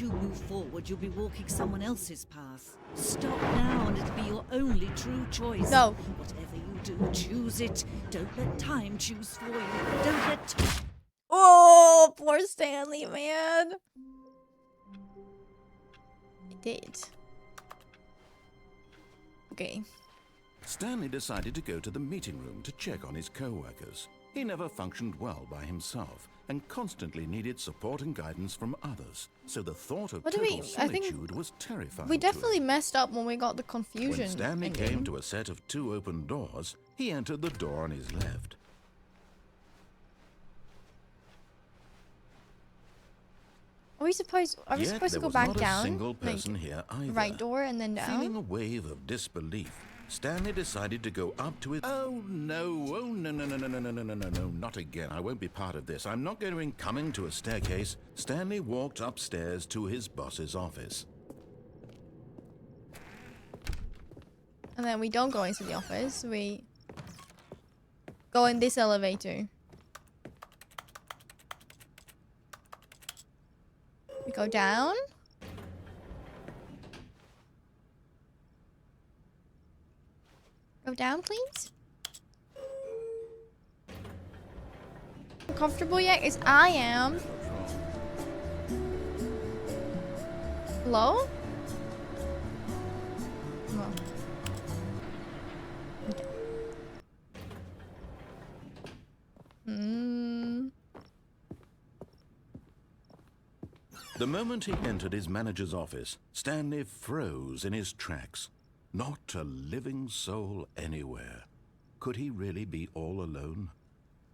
you move forward, you'll be walking someone else's path. Stop now and it'll be your only true choice. No. Whatever you do, choose it. Don't let time choose for you. Don't let Oh, poor Stanley, man. It did. Okay. Stanley decided to go to the meeting room to check on his co-workers. He never functioned well by himself and constantly needed support and guidance from others. So the thought of total solitude was terrifying. We definitely messed up when we got the confusion. When Stanley came to a set of 2 open doors, he entered the door on his left. Are we supposed to go back down? Single person here either. Right door and then down? Feeling a wave of disbelief, Stanley decided to go up to it. Oh no, no, not again. I won't be part of this. I'm not going coming to a staircase. Stanley walked upstairs to his boss's office. And then we don't go into the office. We go in this elevator. We go down. Go down, please. Comfortable yet? Yes, I am. Hello? No. Okay. The moment he entered his manager's office, Stanley froze in his tracks. Not a living soul anywhere. Could he really be all alone?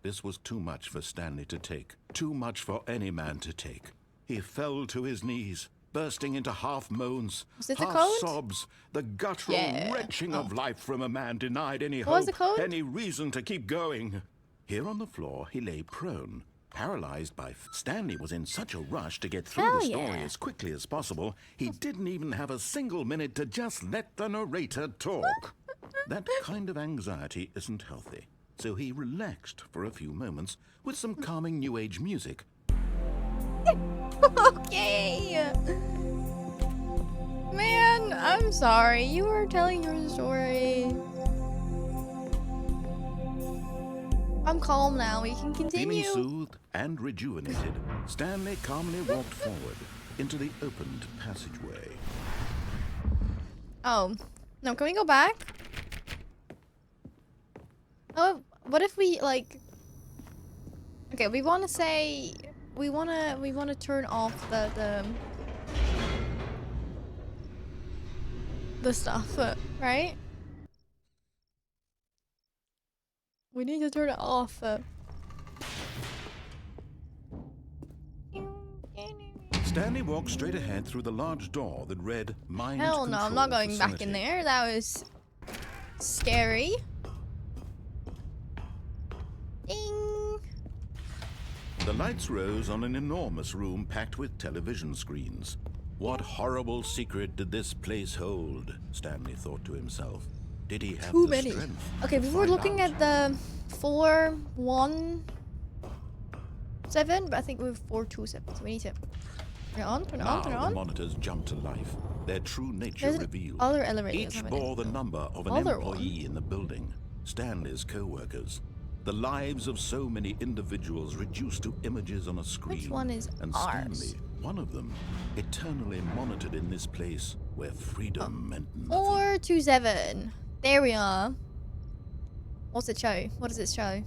This was too much for Stanley to take. Too much for any man to take. He fell to his knees, bursting into half moans, half sobs, the guttural retching of life from a man denied any hope, any reason to keep going. Here on the floor, he lay prone, paralyzed by Stanley was in such a rush to get through the story as quickly as possible, he didn't even have a single minute to just let the narrator talk. That kind of anxiety isn't healthy, so he relaxed for a few moments with some calming New Age music. Okay. Man, I'm sorry. You were telling your story. I'm calm now. We can continue. Feeling soothed and rejuvenated, Stanley calmly walked forward into the opened passageway. Oh. No, can we go back? Oh, what if we, like... Okay, we want to say... We want to turn off the stuff, right? We need to turn it off. Stanley walked straight ahead through the large door that read Mind Hell no, I'm not going Facility. back in there. That was scary. Ding. The lights rose on an enormous room packed with television screens. What horrible secret did this place hold? Stanley thought to himself. Did he have Too the many. strength? Okay, we were looking at the 417, but I think we have 427. So we need to turn it on, turn it on, turn it The on. monitors jumped to life. Their true nature There's revealed. other elevators. Each bore the number of an employee in the building. Stanley's co-workers. The lives of so many individuals reduced to images on a screen. Which one is and ours? Stanley, one of them, eternally monitored in this place where freedom meant nothing. 427. There we are. What's it show? What does it show?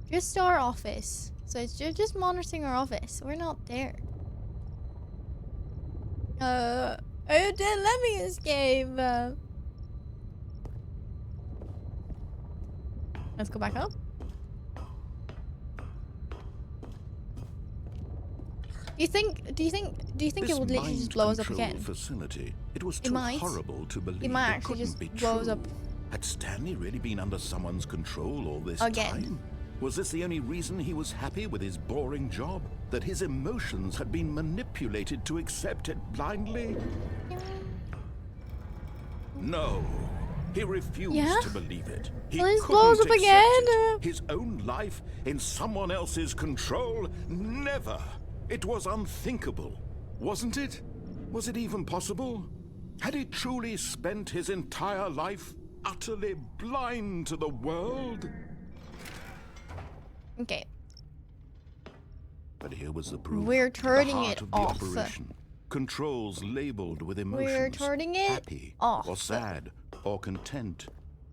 Just our office. So it's just monitoring our office. We're not there. It didn't let me escape. Let's go back up. Do you think it would literally just blow us up again? Facility. It was too horrible to believe. It might actually just blow us up. Had Stanley really been under someone's control all this time? Was this the only reason he was happy with his boring job? That his emotions had been manipulated to accept it blindly? No. He refused to believe it. He Well, this couldn't blows up accept again. it. His own life in someone else's control? Never. It was unthinkable, wasn't it? Was it even possible? Had he truly spent his entire life utterly blind to the world? Okay. But here was the proof. We're turning the heart it of the off. operation. Controls labeled with emotions. We're turning it happy, off. or sad, or content.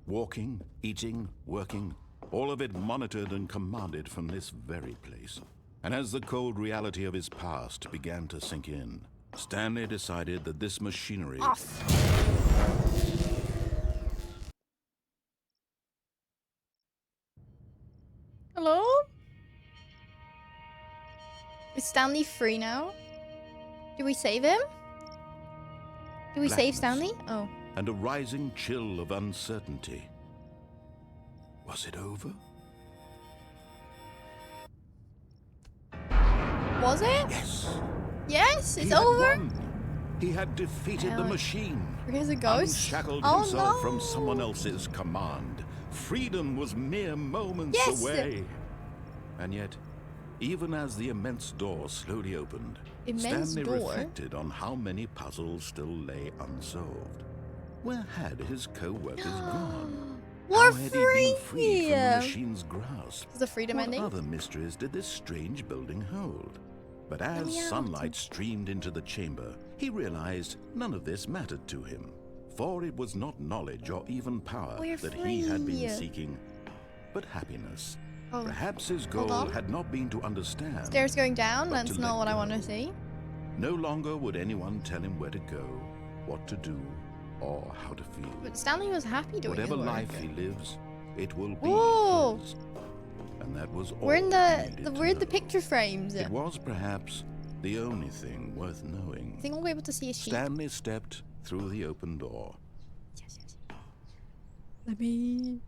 Walking, eating, working. All of it monitored and commanded from this very place. And as the cold reality of his past began to sink in, Stanley decided that this machinery... Off. Hello? Is Stanley free now? Do we save him? Do we save Blackness. Stanley? Oh. And a rising chill of uncertainty. Was it over? Was it? Yes. Yes, it's He had over. won. He had defeated the Hell, machine. Here's a ghost. Unshackled Oh, himself no. from someone else's command. Freedom was mere moments Yes. away. And yet, even as the immense door slowly opened, Immense Stanley door? reflected on how many puzzles still lay unsolved. Where had his co-workers gone? We're How had he been freed from free. the machine's grasp? Is the freedom What ending? other mysteries did this strange building hold? But as me out. sunlight streamed into the chamber, he realized none of this mattered to him. For it was not knowledge or even power We're that he had been free. seeking, but happiness. Oh. Perhaps his Hold goal on. had not been to understand. Stairs going down. But to That's let not what I go. want to see. No longer would anyone tell him where to go, what to do, or how to feel. But Stanley was happy doing Whatever his work. life he lives, it will be Whoa. his. And that was all We're in he the needed to we're in the know. picture frames. It was perhaps the only thing worth knowing. I think we'll be able to see a sheep. Stanley stepped through the open door. Yes, yes. Let me.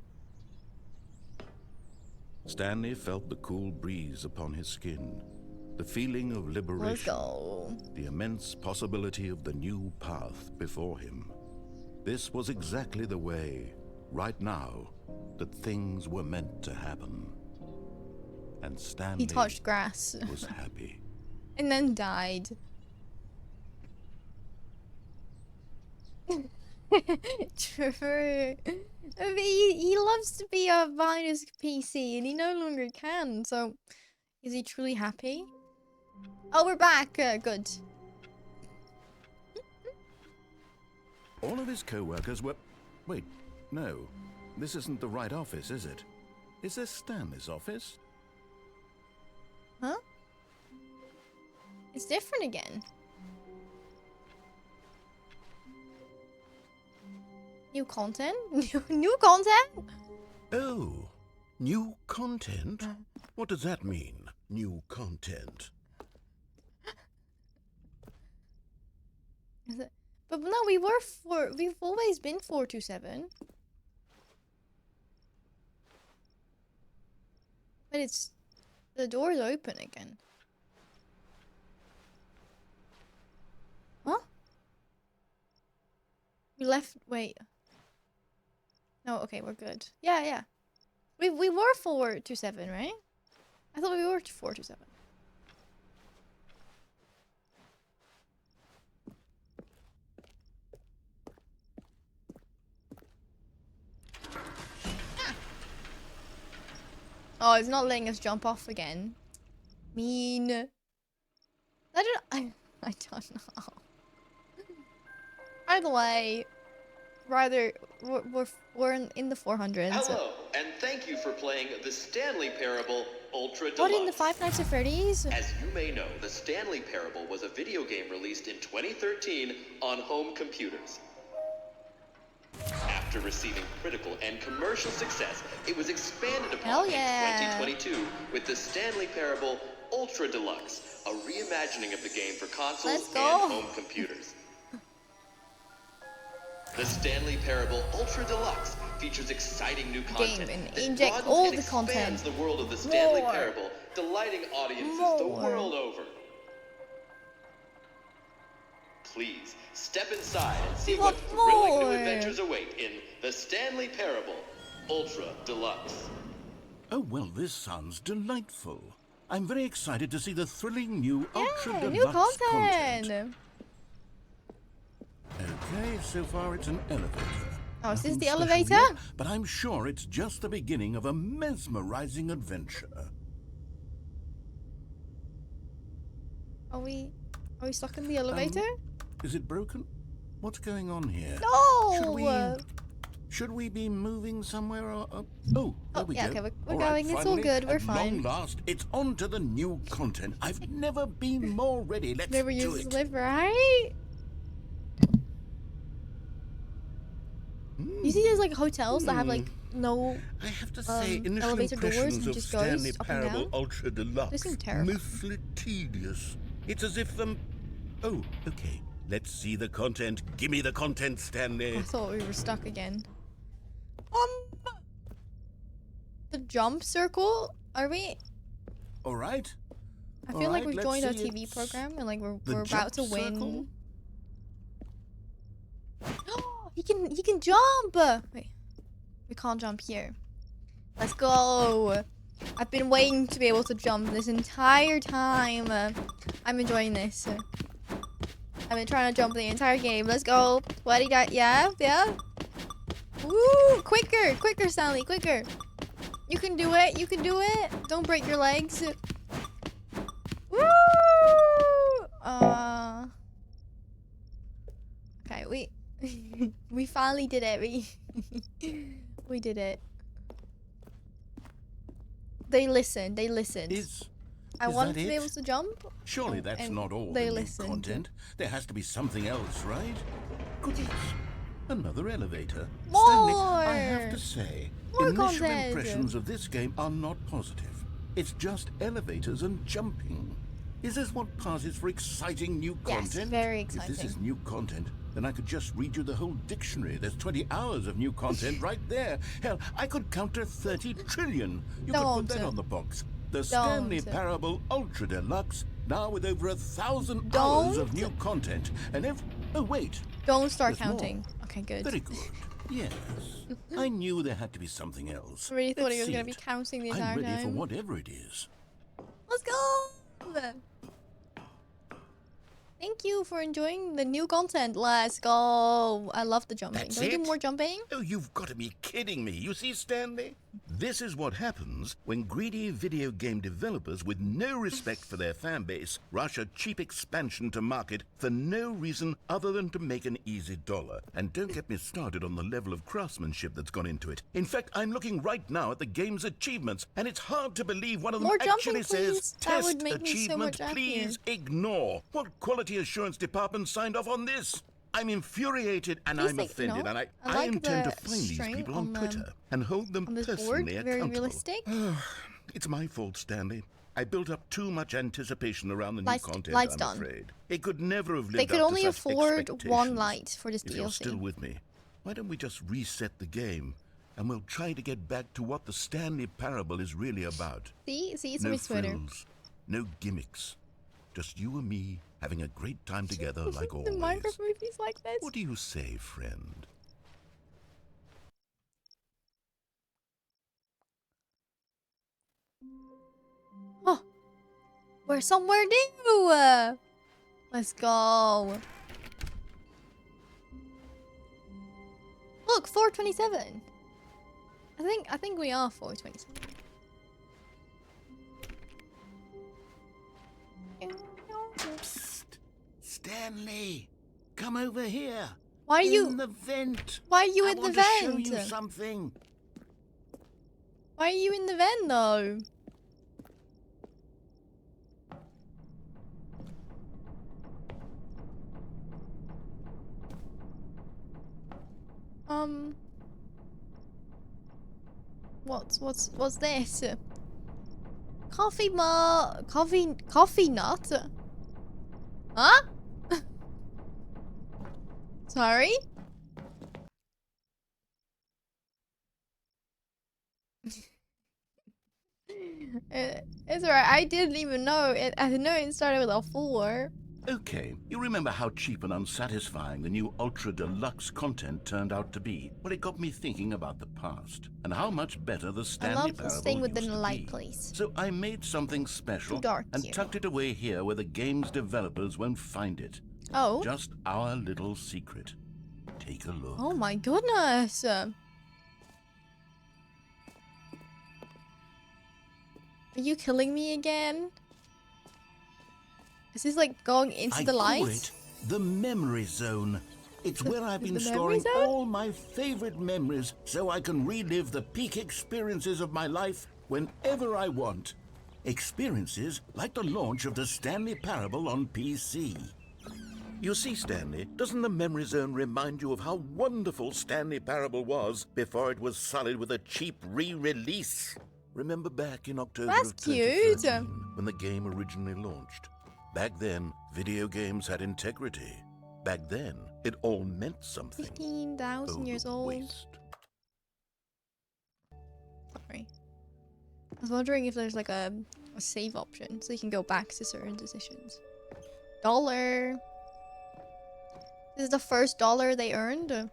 Stanley felt the cool breeze upon his skin, the feeling of Let's liberation, go. the immense possibility of the new path before him. This was exactly the way, right now, that things were meant to happen. And Stanley He touched grass was happy. and then died. Trevor, I mean, he loves to be behind his PC and he no longer can. So, is he truly happy? Oh, we're back. Good. All of his co-workers were... Wait, no. This isn't the right office, is it? Is this Stanley's office? Huh? It's different again. New content? New content? Oh, new content? What does that mean, new content? Is it? But no, we've always been 427. But it's the door's open again. Huh? We left. Wait. No. Okay, we're good. Yeah, yeah. We were 427, right? I thought we were 427. Oh, it's not letting us jump off again. Mean. I don't know. By the way, rather, we're in the 400s. Hello, and thank you for playing the Stanley Parable Ultra Deluxe. What, in the Five Nights at Freddy's? As you may know, the Stanley Parable was a video game released in 2013 on home computers. After receiving critical and commercial success, it was expanded upon Hell yeah. in 2022 with the Stanley Parable Ultra Deluxe, a reimagining of the game for consoles Let's and go. home computers. The Stanley Parable Ultra Deluxe features exciting new content and that inject broadens all and the expands content. the world of the Stanley More. Parable, delighting audiences the More. world over. Please step inside and see We what want thrilling more. new adventures await in the Stanley Parable Ultra Deluxe. Oh, well, this sounds delightful. I'm very excited to see the thrilling new Ultra Yeah, new Deluxe content. Okay, so far it's an elevator. Oh, is this Nothing the special elevator? yet, but I'm sure it's just the beginning of a mesmerizing adventure. Are we stuck in the elevator? Is it broken? What's going on here? No! Should we be moving somewhere or... oh, there we yeah, go. okay, we're All right, going. It's all finally, good. We're at fine. long last, it's on to the new content. I've never been more ready. Let's Never do use it. this lift, right? You see, there's like hotels that have like no I have to say, initial elevator doors impressions and of just goes Stanley up and Parable down. Ultra They Deluxe seem terrible. mostly tedious. It's as if oh, okay. Let's see the content. Give me the content, Stanley. I thought we were stuck again. The jump circle? Are we? All right. I All feel like right, we've let's joined a see, TV it's program and like the we're about to jump circle? win. he can jump. Wait, we can't jump here. Let's go. I've been waiting to be able to jump this entire time. I'm enjoying this. I've been trying to jump the entire game. Let's go. What do you got? Yeah. Woo! Quicker, Stanley, quicker. You can do it. You can do it. Don't break your legs. Woo! Okay, we finally did it. We did it. They listened. I wanted to be able to jump. Surely that's and not all they the new listened. content. There has to be something else, right? Goodness. Another elevator. More! Stanley, I have to say, More initial content. impressions of this game are not positive. It's just elevators and jumping. Is this what passes for exciting new Yes, content? very If this is exciting. new content, then I could just read you the whole dictionary. There's 20 hours of new content right there. Hell, I could count to 30 trillion. You could put that Don't. on the box. The Stanley Don't. Parable Ultra Deluxe, now with over 1,000 hours of new content. And oh wait, Don't start There's more. counting. Okay, good. very good. Yes, I knew there had to be something else. I really thought Let's he was see gonna be it. counting the I'm entire ready for time. whatever it is. Let's go! Thank you for enjoying the new content. Let's go. I love the jumping. That's Can we do it? more jumping? Oh, you've got to be kidding me. You see, Stanley? This is what happens when greedy video game developers with no respect for their fan base rush a cheap expansion to market for no reason other than to make an easy dollar. And don't get me started on the level of craftsmanship that's gone into it. In fact, I'm looking right now at the game's achievements, and it's hard to believe one of them More actually jumping, please. says, That would test make me so achievement, much happier. please ignore. What quality assurance department signed off on this? I'm infuriated and Please I'm take offended, note. and I I like intend to the find these string people on on Twitter and hold them on this board. personally Very accountable. realistic. It's my fault, Stanley. I built up too much anticipation around the new Lights- content, lights I'm done. afraid. It could never have lived They could up only to such afford one expectations. light for this If you're still DLC. with me, why don't we just reset the game and we'll try to get back to what the Stanley Parable is really about. See, it's No on his Twitter. frills, no gimmicks. Just you and me having a great time together like The always. Minecraft movies like this. What do you say, friend? Oh, we're somewhere new. Let's go. Look, 427. I think we are 427. Psst. Stanley, come over here. Why are In you? the vent. Why are you I in the want to show vent? you something. Why are you in the vent though? What's this? Coffee nut? Huh? Sorry? It's alright. I didn't even know it. I know it started with a 4. Okay, you remember how cheap and unsatisfying the new Ultra Deluxe content turned out to be? Well, it got me thinking about the past and how much better the I Stanley love Parable staying used within to the light, be. please. So I made something special Too dark and here. tucked it away here where the game's developers won't find it. Oh. Just our little secret. Take a look. Oh my goodness. Are you killing me again? Is this like going into the light? I call it the memory zone. It's where I've been the memory storing zone? all my favorite memories so I can relive the peak experiences of my life whenever I want. Experiences like the launch of the Stanley Parable on PC. You see, Stanley, doesn't the memory zone remind you of how wonderful Stanley Parable was before it was sullied with a cheap re-release? Remember back in October That's of cute. 2013 when the game originally launched? Back then, video games had integrity. Back then, it all meant something. 15,000 years Oh, old. waste. Sorry. I was wondering if there's like a save option so you can go back to certain decisions. $1. This is the first $1 they earned.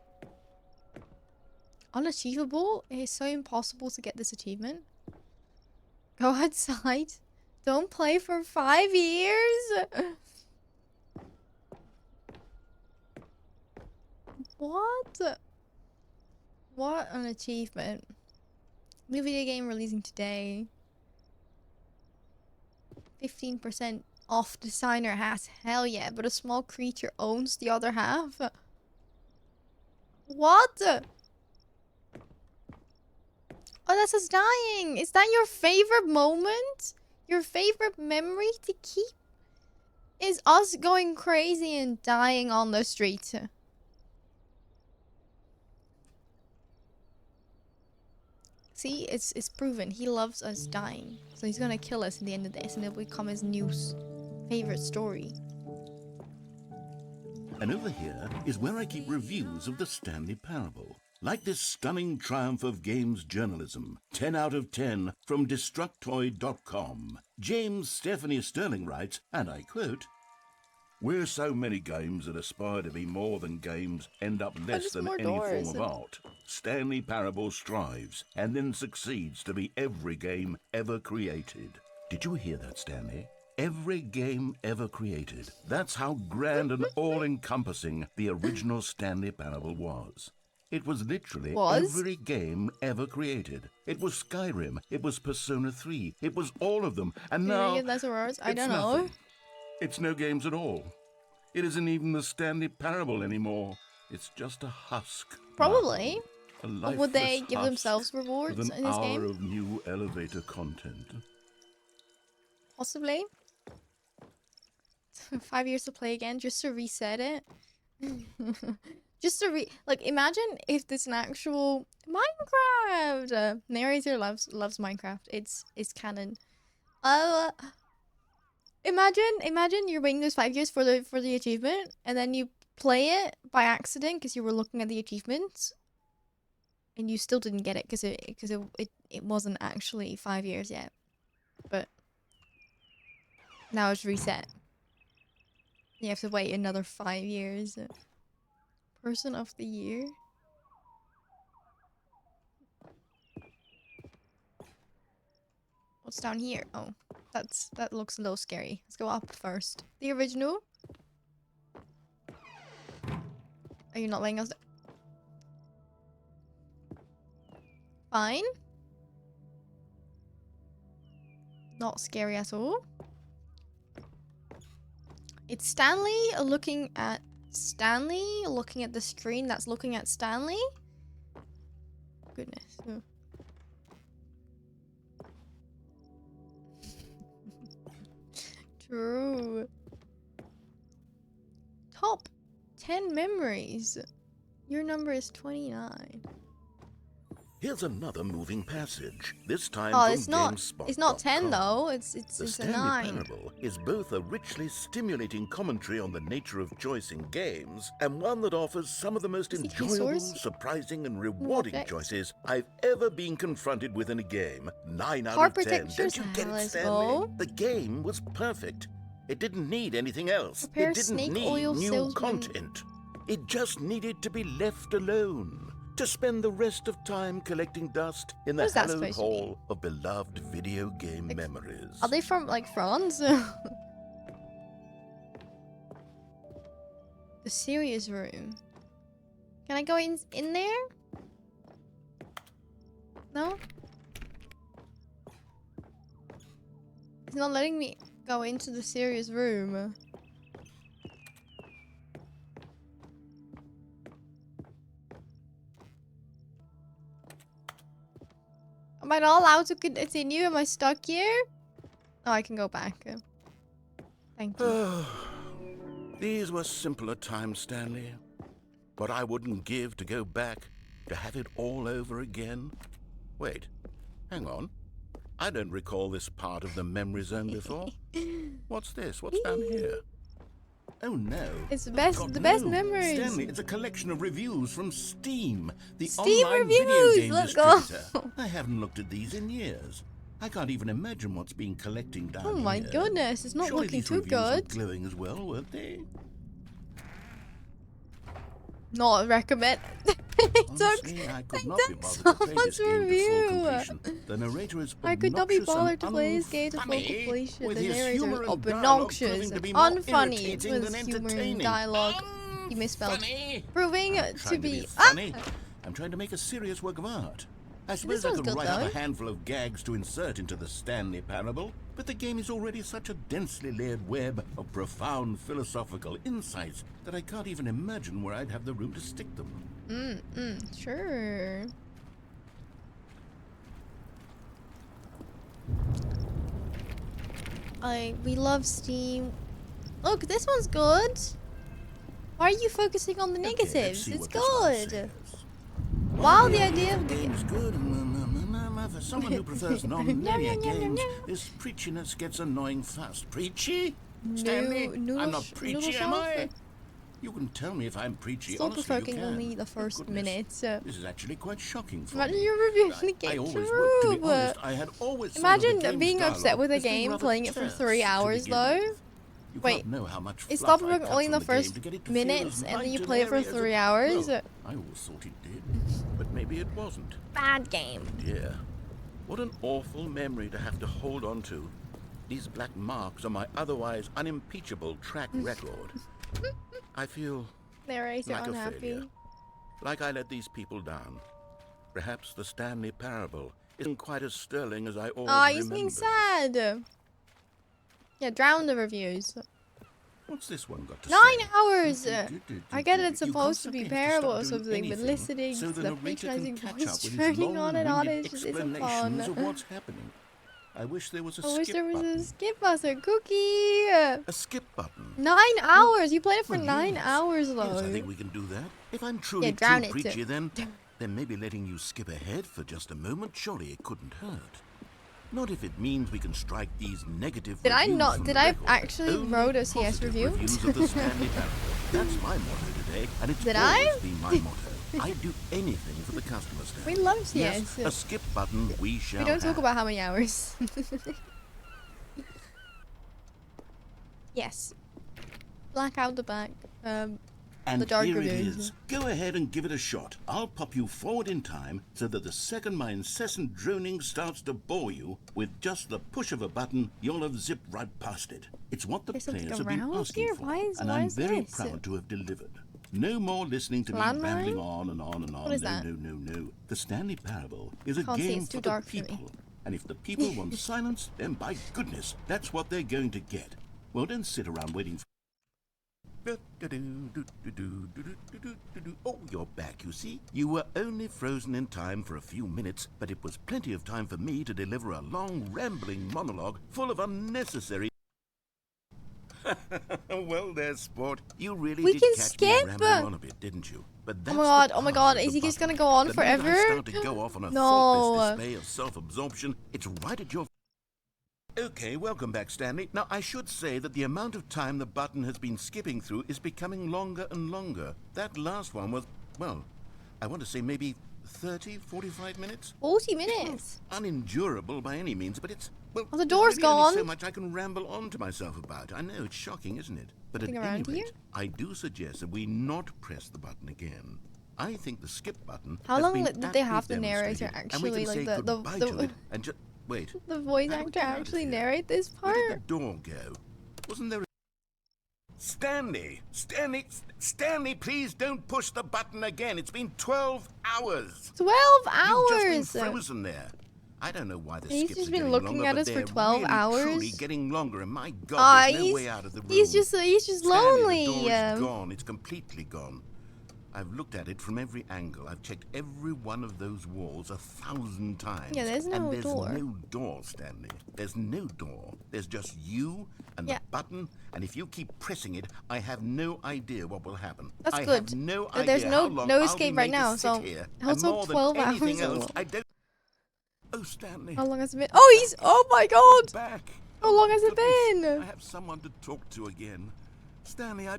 Unachievable? It is so impossible to get this achievement. Go outside. Don't play for 5 years. What? What an achievement. New video game releasing today. 15% off designer has. Hell yeah, but a small creature owns the other half. What? Oh, that's us dying. Is that your favorite moment? Your favorite memory to keep? Is us going crazy and dying on the street? See, it's proven. He loves us dying. So he's gonna kill us at the end of this and it'll become his new favorite story. And over here is where I keep reviews of the Stanley Parable. Like this stunning triumph of games journalism, 10 out of 10 from Destructoid.com. James Stephanie Sterling writes, and I quote, "Where so many games that aspire to be more than games end up less just than more any doors. form of art, Stanley Parable strives and then succeeds to be every game ever created." Did you hear that, Stanley? Every game ever created. That's how grand and all-encompassing the original Stanley Parable was. It was literally every game ever created. It was Skyrim. It was Persona 3. It was all of them. And now That's words. I it's don't know. nothing. It's no games at all. It isn't even the Stanley Parable anymore. It's just a husk. Probably. A Or would they lifeless give husk themselves rewards with an in this hour game? of new elevator content. Possibly. 5 years to play again just to reset it. Just to imagine if this an actual Minecraft. Narrator loves Minecraft. It's canon. Imagine you're waiting those 5 years for the achievement, and then you play it by accident because you were looking at the achievements, and you still didn't get it because it wasn't actually 5 years yet, but now it's reset. You have to wait another 5 years. Person of the year. What's down here? Oh, that looks a little scary. Let's go up first. The original. Are you not letting us? Fine. Not scary at all. It's Stanley looking at the screen that's looking at Stanley. Goodness. Oh. True. Top 10 memories. Your number is 29. Here's another moving passage. This time Oh, from it's not 10 GameSpot.com. though. It's The a Stanley 9. Parable is both a richly stimulating commentary on the nature of choice in games and one that offers some of the most Is it enjoyable, resource? surprising, and rewarding objects? choices I've ever been confronted with in a game. 9 out Car of 10. protectors? Don't you get it, Let's Stanley? go. The game was perfect. It didn't need anything else. Prepare It didn't snake need oil new salesman. content. It just needed to be left alone to spend the rest of time collecting dust in the What is that hallowed supposed to be? hall of beloved video game Like, memories. Are they from like France? The serious room. Can I go in there? No? It's not letting me go into the serious room. Am I not allowed to continue? Am I stuck here? Oh, I can go back. Thank you. These were simpler times, Stanley. What I wouldn't give to go back, to have it all over again. Wait, hang on. I don't recall this part of the memory zone before. What's this? What's down here? Oh no. It's the God, best no. memories. Stanley, it's a collection of reviews from Steam, the Steam online reviews, video game look. distributor. I haven't looked at these in years. I can't even imagine what's been collecting down here. Oh my goodness, it's not Surely looking these too reviews good. were glowing as well, weren't they? Not recommend. It took Honestly, I could not be bothered so to play much this game to full review. completion. The narrator is I could not be obnoxious bothered and to play this game to full unfunny, completion. with The his narrator humour is and dialogue obnoxious proving to and be more unfunny irritating with than humor and entertaining. dialogue. He misspelled. Unfunny. Proving I'm to trying be. funny. I'm trying to make a serious work of art. I suppose I one's could good, write up though. a handful of gags to insert into the Stanley Parable, but the game is already such a densely layered web of profound philosophical insights that I can't even imagine where I'd have the room to stick them. Sure. We love Steam. Look, this one's good. Why are you focusing on the Okay, let's negatives? see It's what this one good. says. Wow, the idea of the game is good. For someone who prefers non-linear games, this preachiness gets annoying fast. Preachy? Stanley? I'm not preachy, am I? You can tell me if I'm preachy. Still Honestly, you provoking can. only the Oh, first goodness. minute. This is actually quite shocking for Imagine me. you're reviewing the I game always would, to be true. honest. I had always thought of the Imagine game's being upset dialogue with a as being game, rather playing it for terse 3 to hours begin though. with. You Wait, can't know how much It fluff stopped I provoking cut only in from the game first to get it to feel minutes, as and then you light play it for airy as 3 hours. Well, I always thought it did, but maybe it wasn't. Bad game. Dear, what an awful memory to have to hold on to. These black marks on my otherwise unimpeachable track record. I feel Narrator like a unhappy. failure. Like I let these people down. Perhaps the Stanley Parable isn't quite as sterling as I always Aw, he's remembered. being sad. Yeah, drown the reviews. What's this one got to 9 say? hours! I get it, it's You supposed to be constantly have to parable stop or doing something, but anything listening so to the the narrator patronizing can catch voice up with his turning on and on long-winded is just isn't fun. explanations of what's happening. I wish there was a I wish skip there was button. a skip button A cookie! skip button. 9 hours! You played it for Well, 9 yes. hours Yes, though. I think we can do that. If I'm truly drown too it. preachy, then maybe letting you skip ahead for just a moment, surely it couldn't hurt. Not if it means we can strike these negative Did I reviews not? from Did the I record. actually Only wrote a CS positive review? reviews of the Stanley Parable. That's my motto today, and it's Did always I? been my motto. I'd do anything for the customer stand. We love Yes, CS. a skip button we shall We don't talk have. about how many hours. Yes. Black out the back. And the dark here it reviews. is. Go ahead and give it a shot. I'll pop you forward in time so that the second my incessant droning starts to bore you, with just the push of a button, you'll have zipped right past it. It's what the There's something players have been around asking here? for, Why and is I'm very this? proud to have delivered. No more listening to me Landmine? rambling on and on and on. What is no, that? no. The Stanley Parable is a Can't see, game it's too for the dark for me. people. And if the people want silence, then by goodness, that's what they're going to get. Well, don't sit around waiting for... Oh, you're back, you see. You were only frozen in time for a few minutes, but it was plenty of time for me to deliver a long, rambling monologue full of unnecessary... Well, there's sport. You really We did can catch skip. me rambling on a bit, didn't you? But Oh my god, is he just gonna go on the minute forever? I start to go off on a No. thoughtless display of self-absorption, it's right at your... Okay, welcome back, Stanley. Now, I should say that the amount of time the button has been skipping through is becoming longer and longer. That last one was, well, I want to say maybe 30, 45 minutes? 40 minutes. Unendurable by any means, but it's Well, Oh, the door's there's really only gone. so much I can ramble on to myself about. I know it's shocking, isn't it? But at Nothing any around rate, here? I do suggest that we not press the button again. I think the skip button How has long been did they have aptly the narrator demonstrated, and we actually, can say like goodbye to it and just wait. the voice How do we actor get out of actually here? narrate this Where did part? the door go? Wasn't there a... Stanley! Stanley! Stanley, please don't push the button again. It's been 12 hours. 12 You've just hours! been frozen there. I don't know why the He's skips just are been getting looking longer, at but us for they're 12 really, hours? truly getting longer, and my God, Ah, there's no way out of the room. he's just Stanley, lonely. the door is gone. It's completely gone. I've looked at it from every angle. I've checked every one of those walls 1,000 times. Yeah, there's no and door. There's no door, Stanley. There's no door. There's just you and Yeah. the button. And if you keep pressing it, I have no idea what will happen. That's I good. have no But there's idea no- how long no I'll be escape right made to now, sit so here. he'll And talk more 12 than anything hours else, or- I don't... Oh, Stanley. How long has it been? Oh, he's. Oh my God! Back. How long has it Goodness, been? I have someone to talk to again. Stanley, I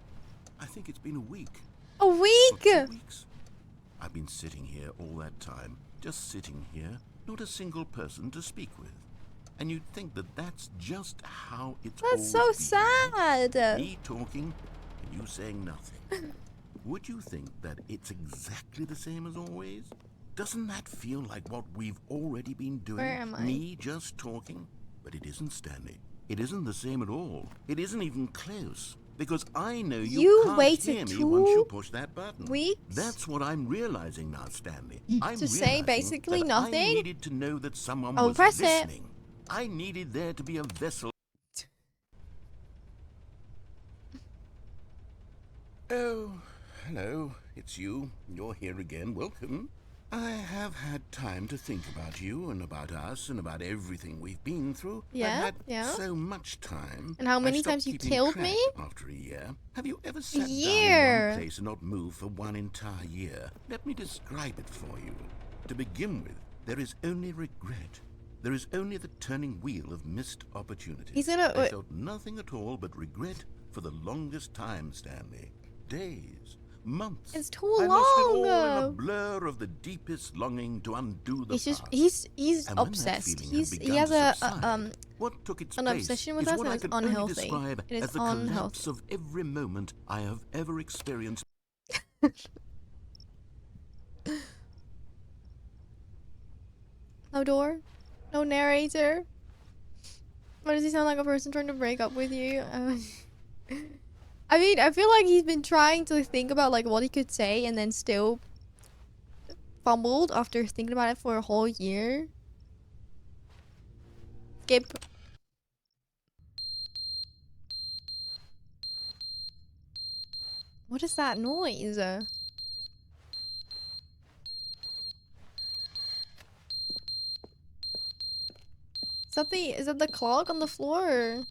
think it's been a week. A Or week! 2 weeks. I've been sitting here all that time, just sitting here, not a single person to speak with. And you'd think that that's just how it's That's so always been. sad. Me talking and you saying nothing. Would you think that it's exactly the same as always? Doesn't that feel like what we've already been doing? Where am I? Me just talking? But it isn't, Stanley. It isn't the same at all. It isn't even close. Because I know You can't waited hear me 2 once you push that button. weeks? That's what I'm realizing now, Stanley. I'm To say realizing basically that nothing? I needed to know that someone Oh, was press it. listening. I needed there to be a vessel. Oh, hello. It's you. You're here again. Welcome. I have had time to think about you and about us and about everything we've been through. Yeah, I've had yeah. so much time. And how I many stopped times you keeping killed track me? after a year. Have you ever sat down in year. one place and not moved for one entire year? Let me describe it for you. To begin with, there is only regret. There is only the turning wheel of missed opportunities. He's gonna- I felt nothing at all but regret for the longest time, Stanley. Days, months. It's too I lost it all in a long. blur of the deepest longing to undo the He's just. past. He's And when that obsessed. feeling had He begun has to a subside, what took its an place obsession with is us, what and I it's can only unhealthy. describe It is as the collapse unhealthy. of every moment I have ever experienced. No door. No narrator. Why does he sound like a person trying to break up with you? I mean, I feel like he's been trying to think about like what he could say and then still fumbled after thinking about it for a whole year. Skip. What is that noise? Is that the clock on the floor?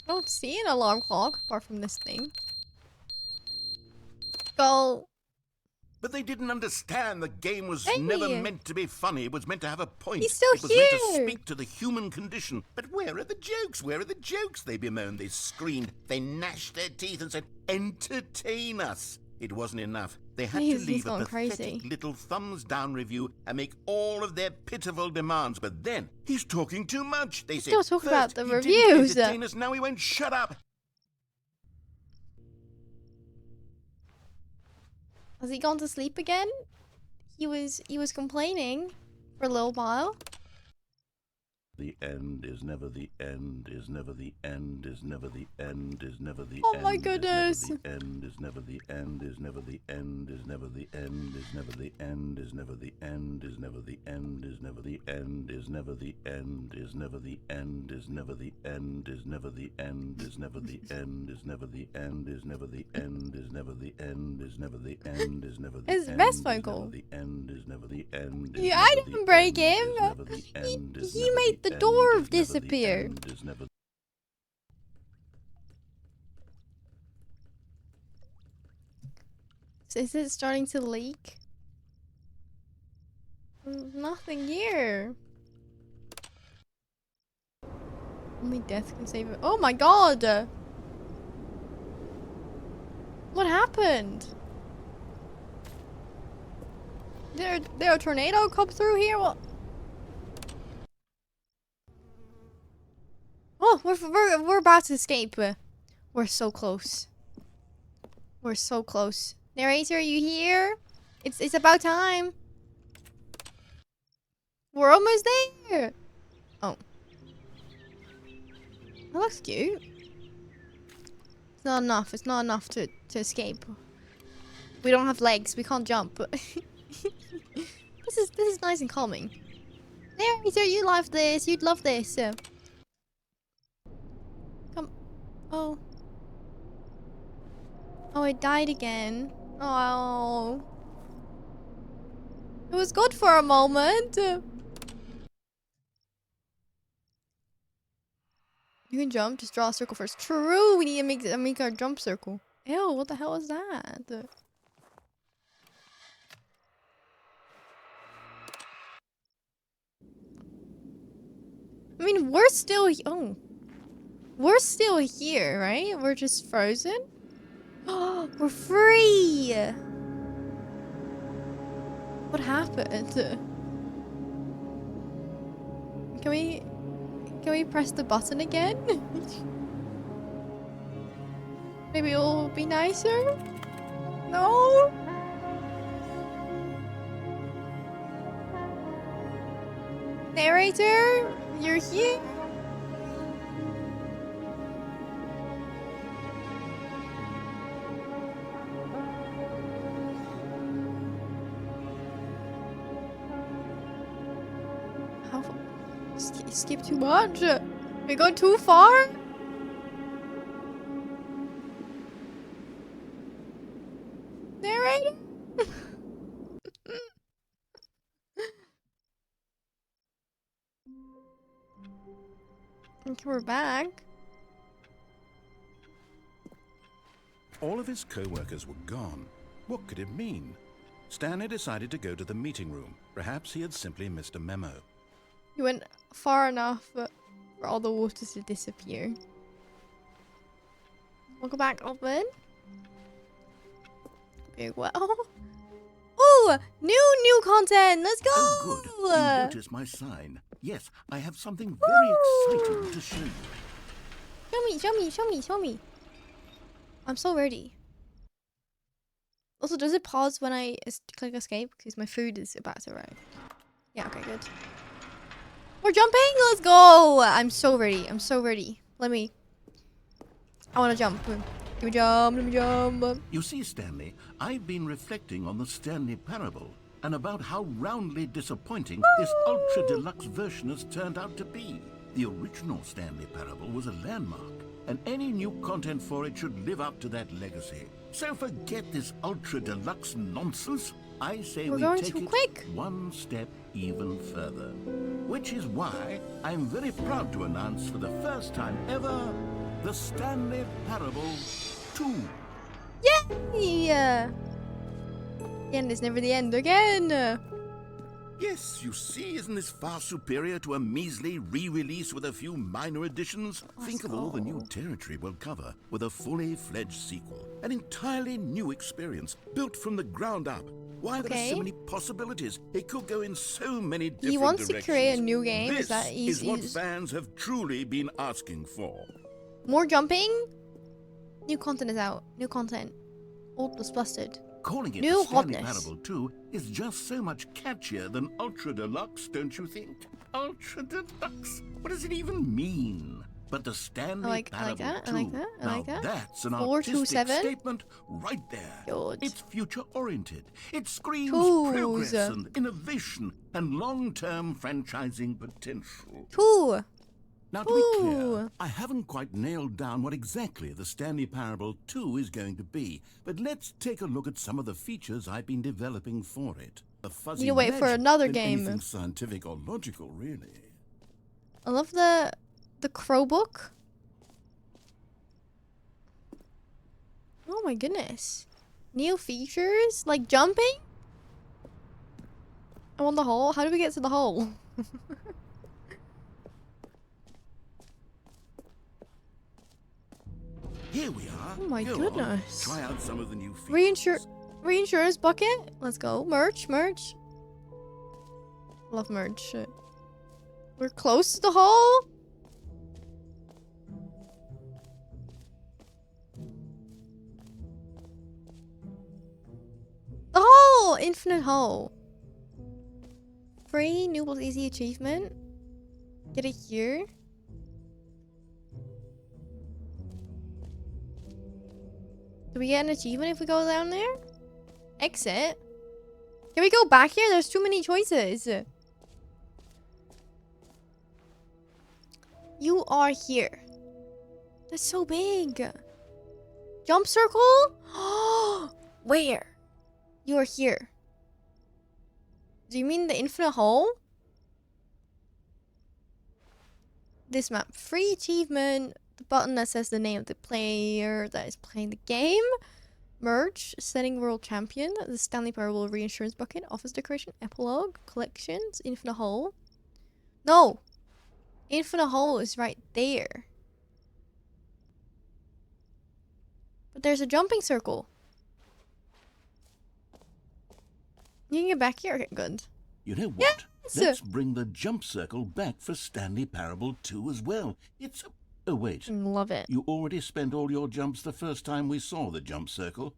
I don't see an alarm clock apart from this thing. Go. But they didn't understand the game was Hey. never meant to be funny. It was meant to have a point. He's still it was meant to here. speak to the human condition. But where are the jokes? Where are the jokes? They bemoaned, they screamed, they gnashed their teeth and said, entertain us. It wasn't enough. They had He's to leave a gone pathetic crazy. little thumbs down review and make all of their pitiful demands. But then, he's talking too much. They said, still talk about first, the he didn't reviews. entertain us, now he won't shut up. Has he gone to sleep again? He was complaining for a little while. The end is never the end, is never the end, is never the end, is never the Oh end. my goodness. Is never the end, is never the end, is never the end, is never the end, is never the end, is never the end, is never the end, is never the end, is never the end, is never the end, is never the end, is never the end, is never the end, is never the end, is never the end, is never the end, is never the end, is never the His end, best is vocal. never the end, is never the end. Yeah, I didn't break him. He made the door disappear. So is it starting to leak? Nothing here. Only death can save it. Oh my god! What happened? There a tornado come through here? What? Oh, we're about to escape. We're so close. We're so close. Narrator, are you here? It's about time. We're almost there. Oh. That looks cute. It's not enough. It's not enough to escape. We don't have legs. We can't jump. This is nice and calming. Narrator, you love this. You'd love this. Come. Oh. Oh, it died again. Oh. It was good for a moment. You can jump. Just draw a circle first. True. We need to make our jump circle. Ew. What the hell is that? I mean, we're still. Oh. We're still here, right? We're just frozen. Oh, we're free. What happened? Can we press the button again? Maybe it'll be nicer? No? Narrator, you're here? Skip too much? We go too far? Narrator? Okay, we're back. All of his co-workers were gone. What could it mean? Stanley decided to go to the meeting room. Perhaps he had simply missed a memo. You went far enough for all the waters to disappear. We'll go back open. Very well. Oh, new content. Let's go. Oh, good. You noticed my sign. Yes, I have something very exciting to show you. Show me. I'm so ready. Also, does it pause when I click escape? Because my food is about to arrive. Yeah, okay, good. We're jumping! Let's go! I'm so ready. I want to jump. Let me jump. You see, Stanley, I've been reflecting on the Stanley Parable and about how roundly disappointing this ultra deluxe version has turned out to be. The original Stanley Parable was a landmark, and any new content for it should live up to that legacy. So forget this ultra deluxe nonsense. I say we take it one step even further. Which is why I'm very proud to announce for the first time ever, the Stanley Parable 2. Yay! The end is never the end again. Yes, you see, isn't this far superior to a measly re-release with a few minor additions? Think of all the new territory we'll cover with a fully fledged sequel. An entirely new experience, built from the ground up. Why, there are so many possibilities. It could go in so many different directions. He wants to create a new game. This is what fans have truly been asking for. More jumping? New content is out. New content. Old was busted. Calling it the Stanley Parable 2 is just so much catchier than Ultra Deluxe, don't you think? Ultra Deluxe? What does it even mean? But the Stanley Parable 2, now that's an artistic statement right there. Good. It's future-oriented. It screams progress and innovation and long-term franchising potential. Now, to be clear, I haven't quite nailed down what exactly the Stanley Parable 2 is going to be, but let's take a look at some of the features I've been developing for it. A fuzzy you wait for another game. Anything scientific or logical, really. I love the crow book. Oh my goodness. New features? Like jumping? I want the hole. How do we get to the hole? Here we are. Oh my goodness. Try out some of the new features. Reinsurance bucket. Let's go. Merch. Love merch. We're close to the hole. The hole! Infinite hole. Free new plus easy achievement. Get it here. Do we get an achievement if we go down there? Exit? Can we go back here? There's too many choices. You are here. That's so big. Jump circle? Where? You are here. Do you mean the infinite hole? This map. Free achievement. The button that says the name of the player that is playing the game. Merge. Setting world champion. The Stanley Parable reinsurance bucket. Office decoration. Epilogue. Collections. Infinite hole. No. Infinite hole is right there. But there's a jumping circle. You can get back here. Okay, good. You know what? Yes! Let's bring the jump circle back for Stanley Parable 2 as well. It's... Oh, wait. Love it. You already spent all your jumps the first time we saw the jump circle.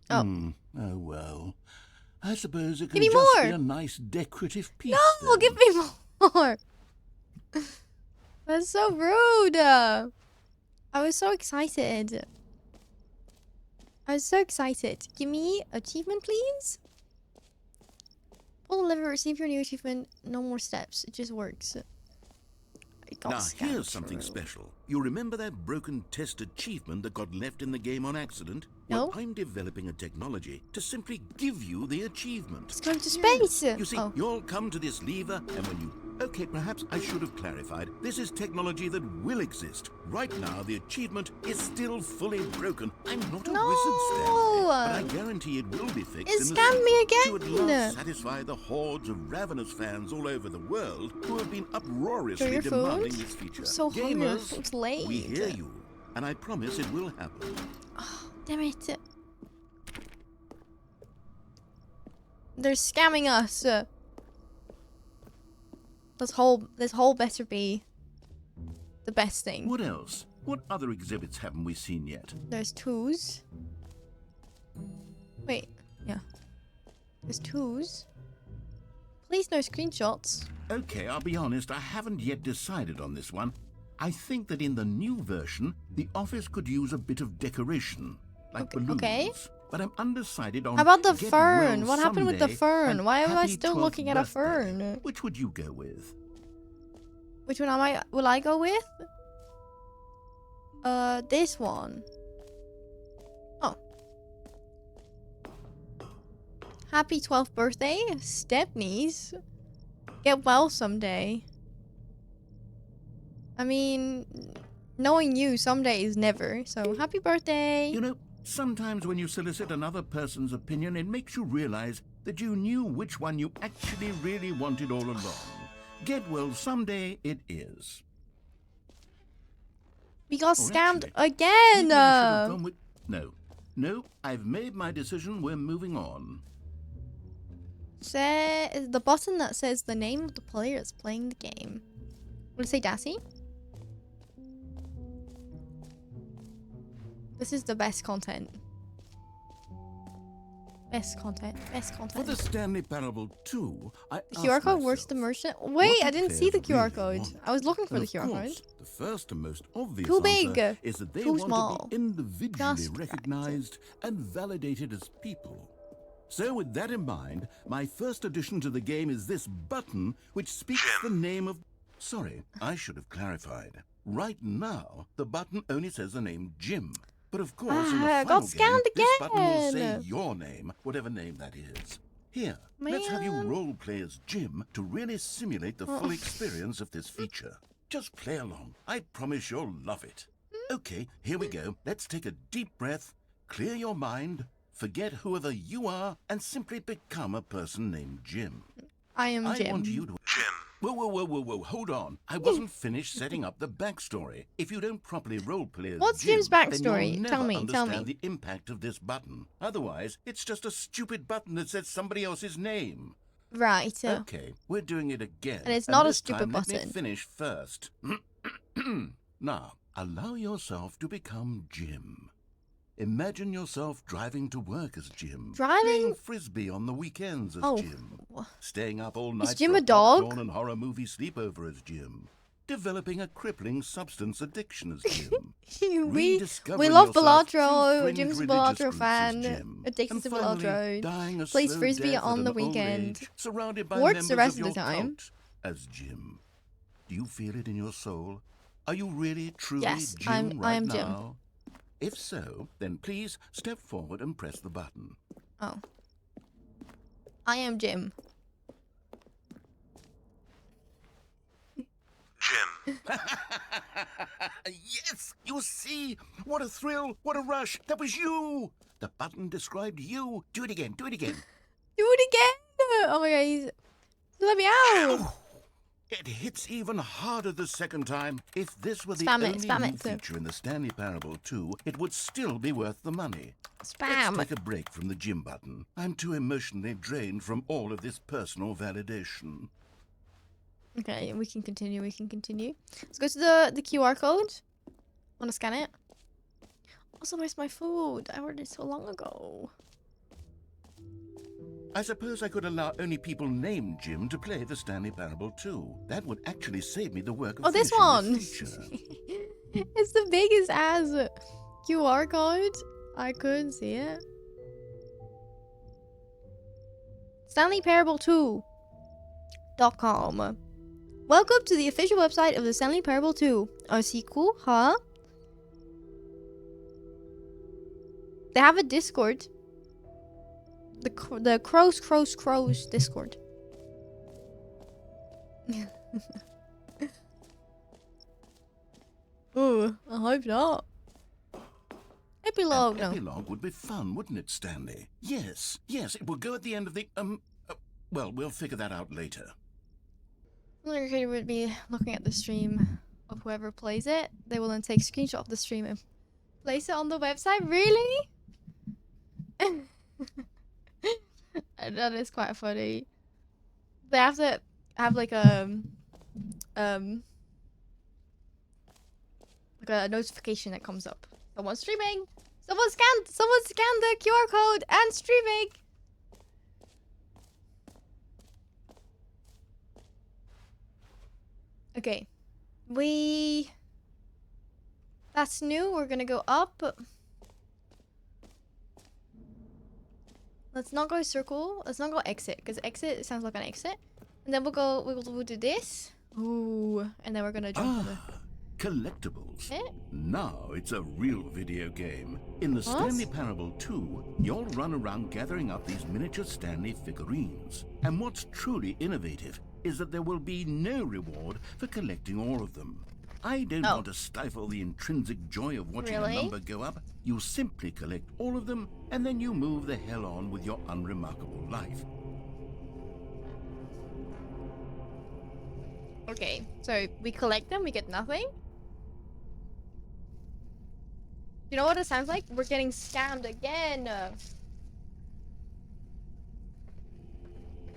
Oh. Oh, well. I suppose it can Give me just more. be a nice decorative piece. No, then. give me more. That's so rude. I was so excited. Give me achievement, please. Pull the lever, receive your new achievement. No more steps. It just works. I got Now, scammed here's something through. special. You remember that broken test achievement that got left in the game on accident? No. Well, I'm developing a technology to simply give you the achievement. It's going to space. You see, Oh. you'll come to this lever, and when you... Okay, perhaps I should have clarified. This is technology that will exist. Right now, the achievement is still fully broken. I'm not a No. wizard, Stanley, but I guarantee it will be fixed It in the scammed me sequel to again. at last satisfy the hordes of ravenous fans all over the world who have been uproariously your demanding food? this feature. I'm so hungry. Gamers, It's late. we hear you, and I promise it will happen. Damn it. They're scamming us. This whole better be the best thing. What else? What other exhibits haven't we seen yet? There's twos. Wait, yeah. There's twos. Please no screenshots. Okay, I'll be honest, I haven't yet decided on this one. I think that in the new version, the office could use a bit of decoration, like balloons. Okay. But I'm undecided on... How about the Get fern? Well What happened with the Someday fern? and Why am I Happy still 12th looking at a birthday. fern? Which would you go with? Which one will I go with? This one. Oh. Happy 12th birthday, Stepney's. Get well someday. I mean, knowing you, someday is never. So, happy birthday. You know, sometimes when you solicit another person's opinion, it makes you realize that you knew which one you actually really wanted all along. Get well someday it is. We got Or scammed actually, again. maybe I should have gone with... No, I've made my decision. We're moving on. Say the button that says the name of the player that's playing the game. Will it say Dassy? This is the best content. Best content. For the Stanley Parable 2, I The QR asked code works myself, the merchant. what Wait, do I didn't see the players QR really code. want? I was looking for And the of QR course, code. the first and most obvious Too answer big. is that they Too want small. to be individually Just right. recognized and validated as people. So with that in mind, my first addition to the game is this button which speaks the name of... Sorry, I should have clarified. Right now, the button only says the name Jim. But of course, in the I final got game, scammed this button will say again. your name, whatever name that is. Here, let's have you Man. role play as Jim to really simulate the full experience of this feature. Just play along. I promise you'll love it. Okay, here we go. Let's take a deep breath, clear your mind, forget whoever you are, and simply become a person named Jim. I am I Jim. want you to... Jim. Whoa, hold on. I wasn't finished setting up the backstory. If you don't properly roleplay as What's Jim, Jim's then backstory? you'll Tell never me, tell understand me. the impact of this button. Otherwise, it's just a stupid button that says somebody else's name. Right. Okay, we're doing it again. And it's not a this stupid time, button. Let me finish first. Now, allow yourself to become Jim. Imagine yourself driving to work as Jim. Driving? Playing frisbee on the weekends as Oh. Jim. Staying up all night Jim for a dog? popcorn and horror movie sleepover as Jim. Developing a crippling substance addiction as Jim. we Rediscovering love yourself through Baladro. fringe Jim's a religious Baladro groups as fan. Jim. Addicted And to finally, Baladro. dying a Plays slow frisbee death on at the an old weekend. age, surrounded by Works members the rest of of the your time. cult as Jim. Do you feel it in your soul? Are you really, truly Yes, Jim I right am Jim. now? If so, then please step forward and press the button. Oh. I am Jim. Jim. Yes! You see? What a thrill! What a rush! That was you! The button described you. Do it again. Do it again. Do it again! Oh my god, let me out! It hits even harder the second time. If this were the Spam it, only spam new it. feature in the Stanley Parable 2, it would still be worth the money. Spam. Let's take a break from the Jim button. I'm too emotionally drained from all of this personal validation. Okay, we can continue, Let's go to the QR code. Wanna scan it? Also, where's my food? I ordered it so long ago. I suppose I could allow only people named Jim to play the Stanley Parable 2. That would actually save me the work of Oh, this finishing one! feature. It's the biggest ass QR code. I couldn't see it. Stanley Parable 2.com. Welcome to the official website of the Stanley Parable 2. A sequel, huh? They have a Discord. The Crows Discord. Ooh, I hope not. Epilogue, An no. epilogue would be fun, wouldn't it, Stanley? Yes, it will go at the end of the, well, we'll figure that out later. Another creator would be looking at the stream of whoever plays it. They will then take a screenshot of the stream and place it on the website. Really? That is quite funny. They have to have like a notification that comes up. Someone's streaming. Someone scanned the QR code and streaming. Okay, that's new. We're gonna go up. Let's not go circle. Let's not go exit, because exit sounds like an exit. And then we'll do this. Ooh, and then we're gonna jump to the... Collectibles. Eh? Now it's a real video game. In the Stanley Parable 2, you'll run around gathering up these miniature Stanley figurines. And what's truly innovative is that there will be no reward for collecting all of them. I don't want to stifle the intrinsic joy of watching a number go up. You simply collect all of them, and then you move the hell on with your unremarkable life. Okay, so we collect them, we get nothing. You know what it sounds like? We're getting scammed again.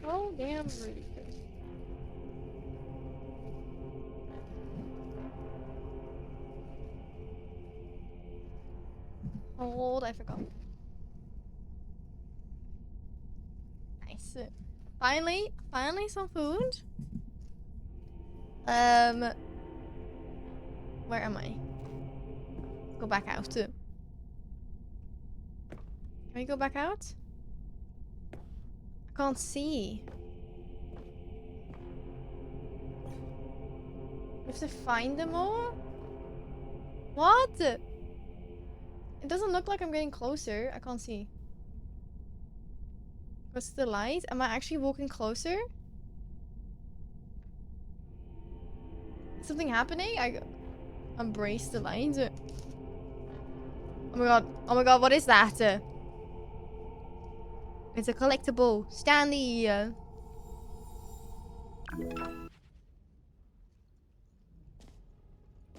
Oh, damn rude. Hold, I forgot. Nice. Finally some food. Where am I? Let's go back out. Can we go back out? I can't see. We have to find them all? What? It doesn't look like I'm getting closer. I can't see. What's the light? Am I actually walking closer? Is something happening? I embrace the lines. Oh my god, what is that? It's a collectible. Stanley.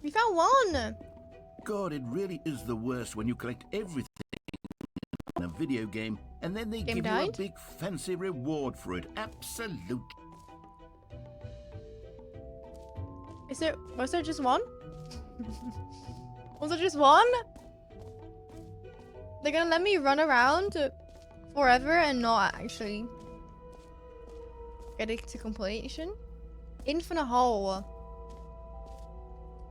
We found one. God, it really is the worst when you collect everything in a video game and then they Game give you a died? big fancy reward for it. Absolutely. Was there just one? Was there just one? They're gonna let me run around forever and not actually get it to completion? Infinite hole.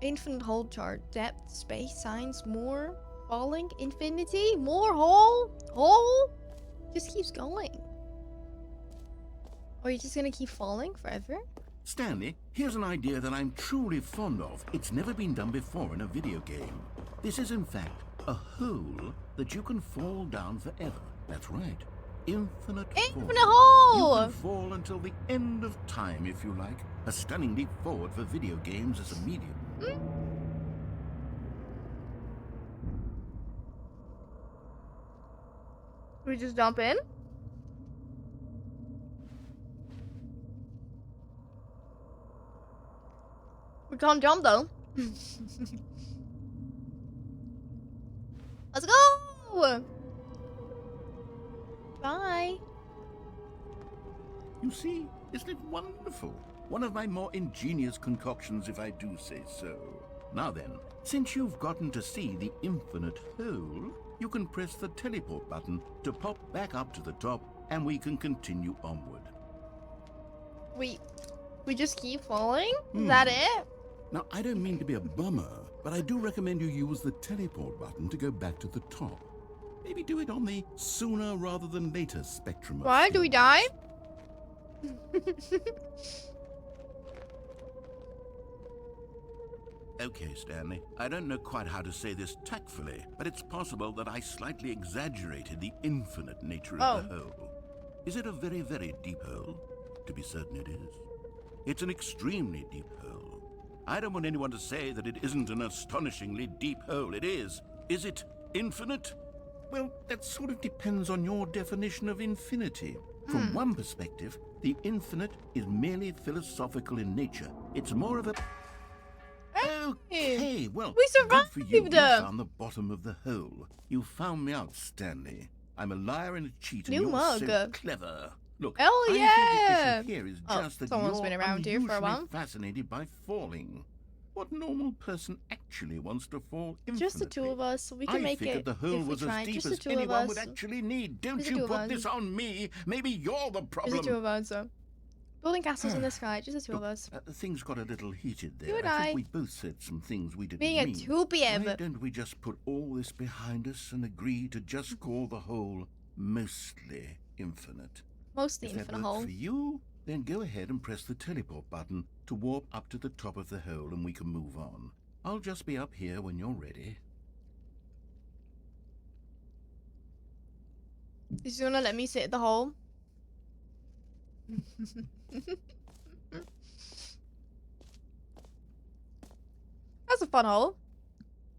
Infinite hole chart. Depth, space, science, more. Falling, infinity, more hole. Hole? Just keeps going. Or are you just gonna keep falling forever? Stanley, here's an idea that I'm truly fond of. It's never been done before in a video game. This is, in fact, a hole that you can fall down forever. That's right. Infinite fall. Infinite hole! You can fall until the end of time, if you like. A stunning leap forward for video games as a medium. We just jump in? We can't jump though. Let's go! Bye. You see, isn't it wonderful? One of my more ingenious concoctions, if I do say so. Now then, since you've gotten to see the infinite hole, you can press the teleport button to pop back up to the top, and we can continue onward. We just keep falling? Is that it? Now, I don't mean to be a bummer, but I do recommend you use the teleport button to go back to the top. Maybe do it on the sooner rather than later spectrum. Why? Do we die? Okay, Stanley. I don't know quite how to say this tactfully, but it's possible that I slightly exaggerated the infinite nature of the hole. Is it a very, very deep hole? To be certain it is. It's an extremely deep hole. I don't want anyone to say that it isn't an astonishingly deep hole. It is. Is it infinite? Well, that sort of depends on your definition of infinity. From one perspective, the infinite is merely philosophical in nature. It's more of a... Okay, well, we good for you. survived! You found the bottom of the hole. You found me out, Stanley. I'm a liar and a cheat, and New you're mug. so clever. Look, Hell I yeah! think the issue here is Oh, just that someone's you're been around here for a unusually while. fascinated by falling. What normal person actually wants to fall infinitely? Just the two of us, so we can make figured it the hole if we was try. as deep Just as the two of anyone would us. actually need. Don't Just the you two of put us. this on me. Maybe you're the problem. Just the two of us. Building castles in the sky. Just the two of Look, us. things got a little heated there. You and I I. think we both said some things we didn't Being mean. at 2 p.m. Why don't we just put all this behind us and agree to just call the hole mostly infinite? Mostly If that infinite works hole. for you, then go ahead and press the teleport button to warp up to the top of the hole and we can move on. I'll just be up here when you're ready. Is you gonna let me sit at the hole? That's a fun hole.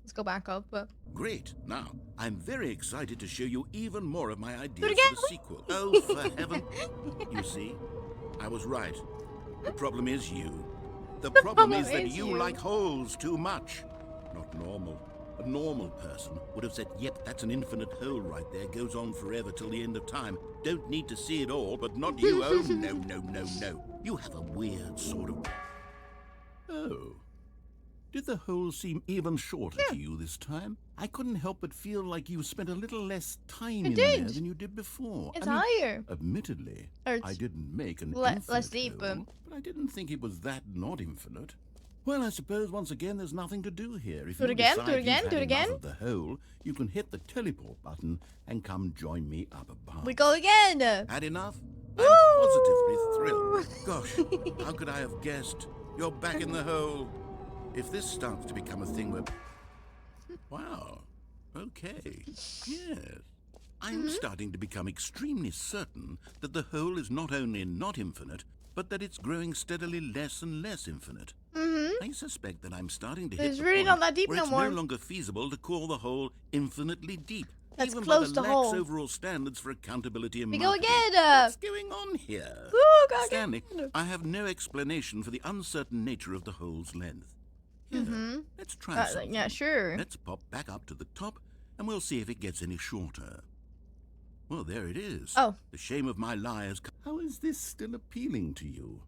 Let's go back up. Great. Now, I'm very excited to show you even more of my ideas Do it for again. the sequel. Oh, for heaven. You see, I was right. The problem is you. The problem is that you like holes too much. Not normal. A normal person would have said, yep, that's an infinite hole right there. Goes on forever till the end of time. Don't need to see it all, but not you. Oh, no, no, no, no. You have a weird sort of... Oh. Did the hole seem even shorter to you this time? I couldn't help but feel like you spent a little less time in there than you did before. It's I mean, higher. admittedly, Or I didn't make an less infinite deep, hole, but I didn't think it was that not infinite. Well, I suppose once again there's nothing to do here. If Do it you again, decide do it again, you've do it had enough again. of the hole, you can hit the teleport button and come join me up above. We go again. Had enough? I'm Woo! positively thrilled. Gosh, how could I have guessed? You're back in the hole. If this starts to become a thing where... Wow. Okay. Yes. I'm starting to become extremely certain that the hole is not only not infinite, but that it's growing steadily less and less infinite. I suspect that I'm starting to hit It's the really point not that deep where no it's more. no longer feasible to call the hole infinitely deep. That's even close by to the hole. lax overall standards for accountability and We go marketing. again. What's going on here? Woo, go Stanley, again. I have no explanation for the uncertain nature of the hole's length. Here, let's try something. Yeah, sure. Let's pop back up to the top, and we'll see if it gets any shorter. Well, there it is. Oh. The shame of my lies. How is this still appealing to you?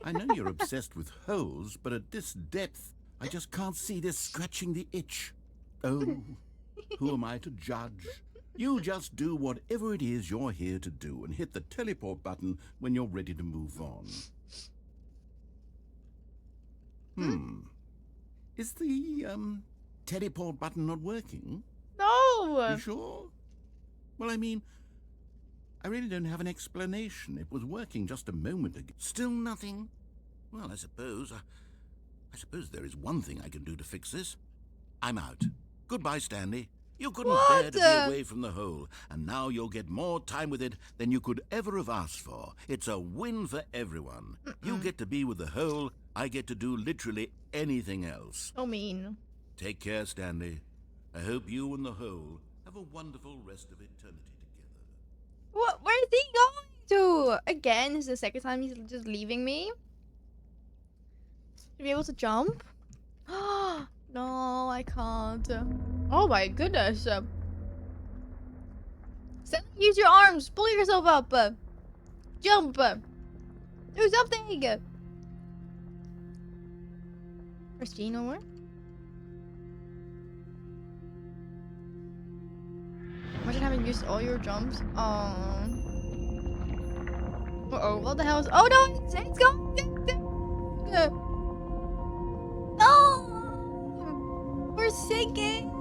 I know you're obsessed with holes, but at this depth, I just can't see this scratching the itch. Oh, who am I to judge? You just do whatever it is you're here to do and hit the teleport button when you're ready to move on. Is the, teleport button not working? No! You sure? Well, I mean, I really don't have an explanation. It was working just a moment ago. Still nothing? Well, I suppose there is one thing I can do to fix this. I'm out. Goodbye, Stanley. You couldn't bear to be away from the hole, and now you'll get more time with it than you could ever have asked for. It's a win for everyone. You get to be with the hole, I get to do literally anything else. So mean. Take care, Stanley. I hope you and the hole have a wonderful rest of eternity together. What? Where is he going to? Again, this is the second time he's just leaving me. To be able to jump? No, I can't. Oh my goodness. Stanley, use your arms. Pull yourself up. Jump. Do something. Press G no more. Imagine having used all your jumps. Uh-oh, what the hell is... Oh no, it's going! No! We're sinking!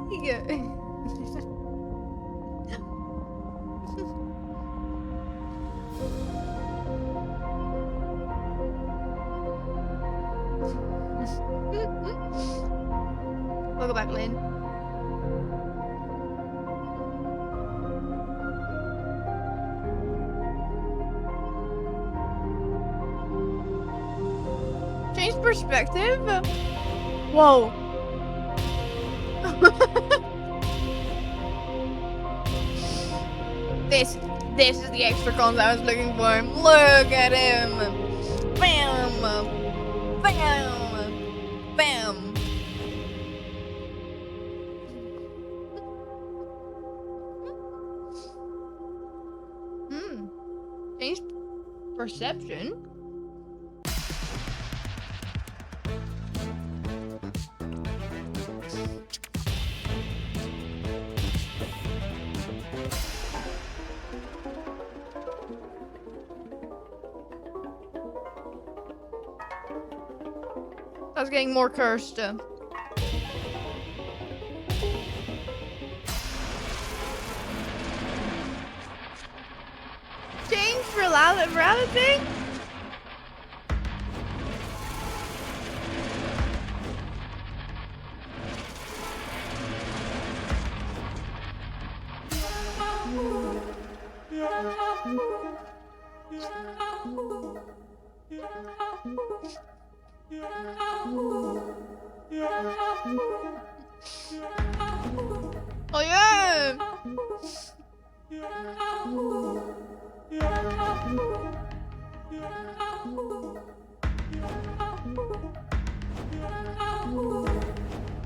We'll go back, Lynn. Change perspective? Whoa. This is the extra cons I was looking for. Look at him. Bam. Bam. Bam. Change perception? I was getting more cursed. Change reality? Oh yeah!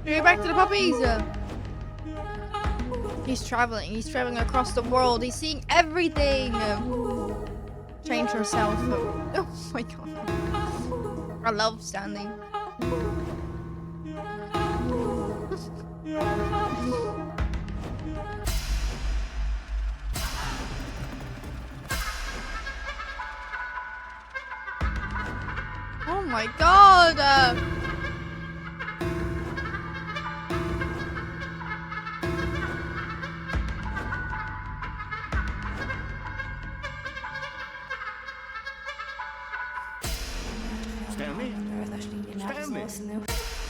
Get back to the puppies! He's traveling across the world, he's seeing everything! Change yourself. Oh my god. I love Stanley. Oh my god! Stanley?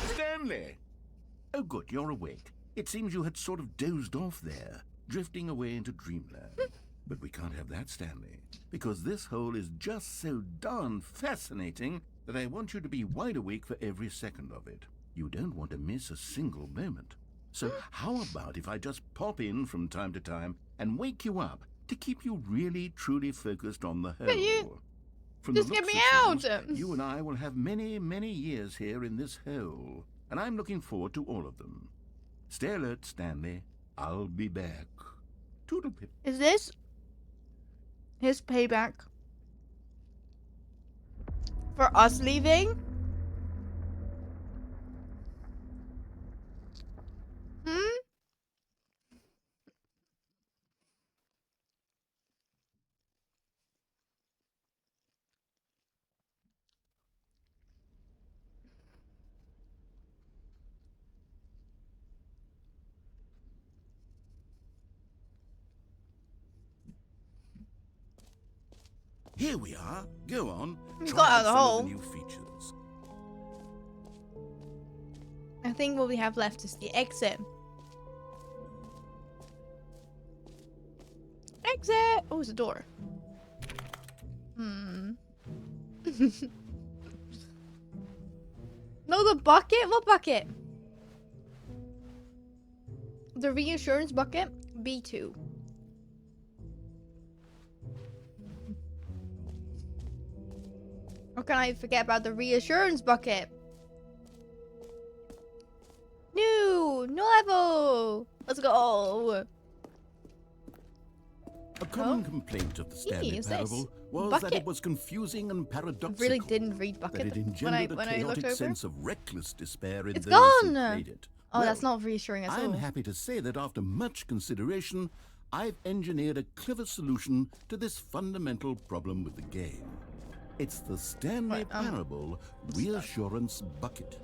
Stanley! Oh good, you're awake. It seems you had sort of dozed off there, drifting away into dreamland. But we can't have that, Stanley, because this hole is just so darn fascinating that I want you to be wide awake for every second of it. You don't want to miss a single moment. So how about if I just pop in from time to time and wake you up to keep you really, truly focused on the hole? But you... From Just the get looks me of out! things, you and I will have many, many years here in this hole, and I'm looking forward to all of them. Stay alert, Stanley. I'll be back. Toodlepip. Is this His payback. For us leaving? Hmm? Here we are. Go on. He's Try got out out of the some hole. of the new features. I think what we have left is the exit. Exit! Oh, it's a door. Hmm. No, the bucket? What bucket? The reassurance bucket? B2. Or can I forget about the reassurance bucket? New level. Let's go. A common complaint of the Stanley is Parable this? was Bucket. that it was confusing and I paradoxical. really didn't read That bucket it when engendered I a looked chaotic over. sense of reckless despair in It's those who gone! played it. Oh, Well, that's not reassuring at I'm all. happy to say that after much consideration, I've engineered a clever solution to this fundamental problem with the game. It's the Stanley What, Parable Reassurance Bucket.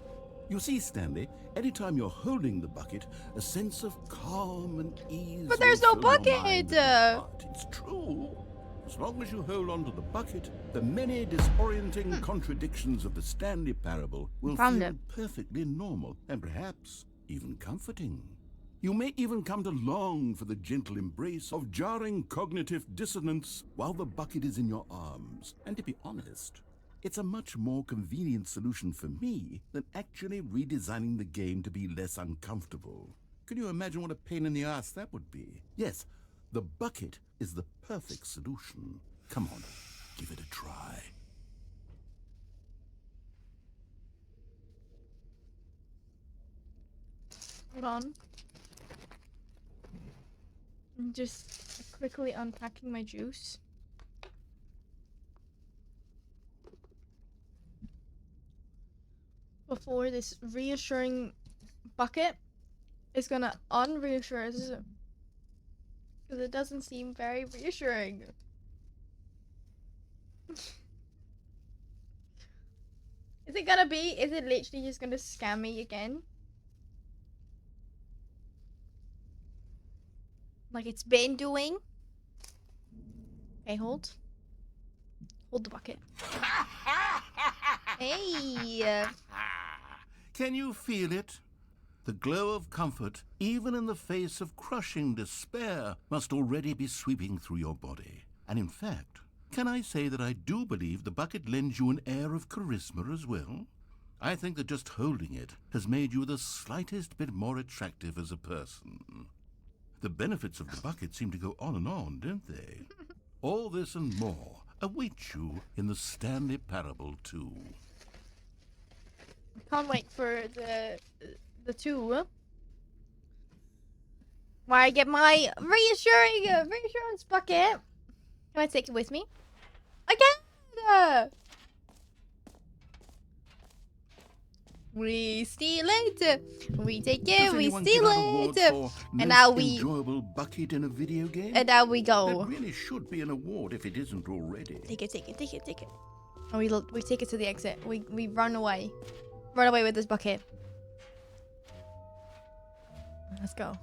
You see, Stanley, anytime you're holding the bucket, a sense of calm and ease. But there's will no fill your bucket! mind and your heart. It's true. As long as you hold on to the bucket, the many disorienting contradictions of the Stanley Parable will Found feel it. perfectly normal and perhaps even comforting. You may even come to long for the gentle embrace of jarring cognitive dissonance while the bucket is in your arms. And to be honest, it's a much more convenient solution for me than actually redesigning the game to be less uncomfortable. Can you imagine what a pain in the ass that would be? Yes, the bucket is the perfect solution. Come on, give it a try. Hold on. I'm just quickly unpacking my juice. Before this reassuring bucket is gonna unreassure us. Because it doesn't seem very reassuring. Is it gonna be? Is it literally just gonna scam me again? Like it's been doing? Okay, hold. Hold the bucket. Hey! Can you feel it? The glow of comfort, even in the face of crushing despair, must already be sweeping through your body. And in fact, can I say that I do believe the bucket lends you an air of charisma as well? I think that just holding it has made you the slightest bit more attractive as a person. The benefits of the bucket seem to go on, don't they? All this and more await you in the Stanley Parable 2. Can't wait for the two. Where I get my reassurance bucket. Can I take it with me? I can! We steal it. We take it. Does We anyone steal give out awards it. for And most now we enjoyable bucket in a video game? and now we That go. really should be an award if it isn't already. Take it. And we take it to the exit. We run away. Run away with this bucket. Let's go.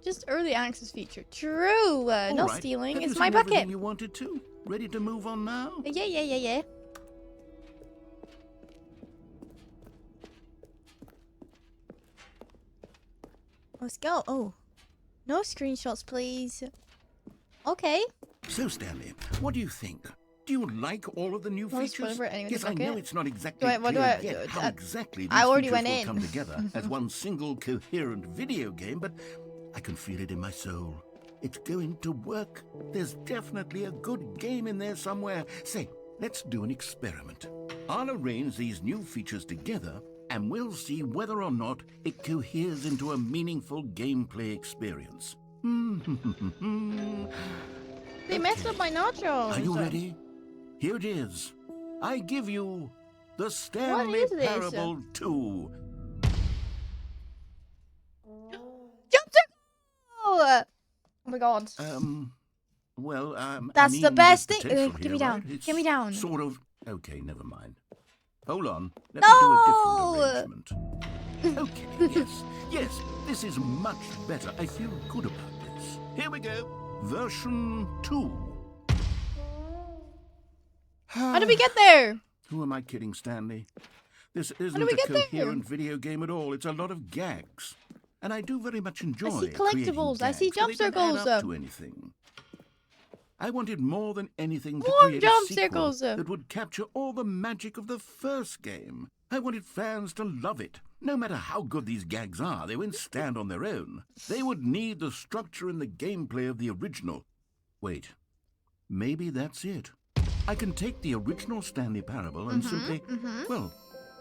Just early access feature. True. All No right. stealing. Have It's you my seen everything bucket. you wanted to? Ready to move on now? Yeah. Let's go. Oh. No screenshots, please. Okay. So, Stanley, what do you think? Do you like all of the new Well, features? spoiler anyway, Yes, the I know bucket. it's not exactly What do clear I yet do? how exactly I these already features went will in. come together as one single coherent video game, but I can feel it in my soul. It's going to work. There's definitely a good game in there somewhere. Say, let's do an experiment. I'll arrange these new features together and we'll see whether or not it coheres into a meaningful gameplay experience. They messed up my nachos. Are you ready? Here it is. I give you the Stanley is this? Parable 2. Jump! Oh my god. Well, That's I the mean, best there's thing. potential Give here, me down. right? It's Give me down. Sort of. Okay, never mind. Hold on. Let me do a different arrangement. Okay, yes, this is much better. I feel good about this. Here we go. Version 2. How did we get there? Who am I kidding, Stanley? This isn't do we a get there? coherent video game at all. It's a lot of gags. And I do very much enjoy I see creating collectibles. I see gags, but jump they don't add circles. up to anything. I wanted more than anything to More create jump a sequel circles. that would capture all the magic of the first game. I wanted fans to love it. No matter how good these gags are, they won't stand on their own. They would need the structure and the gameplay of the original. Wait, maybe that's it. I can take the original Stanley Parable and simply, well,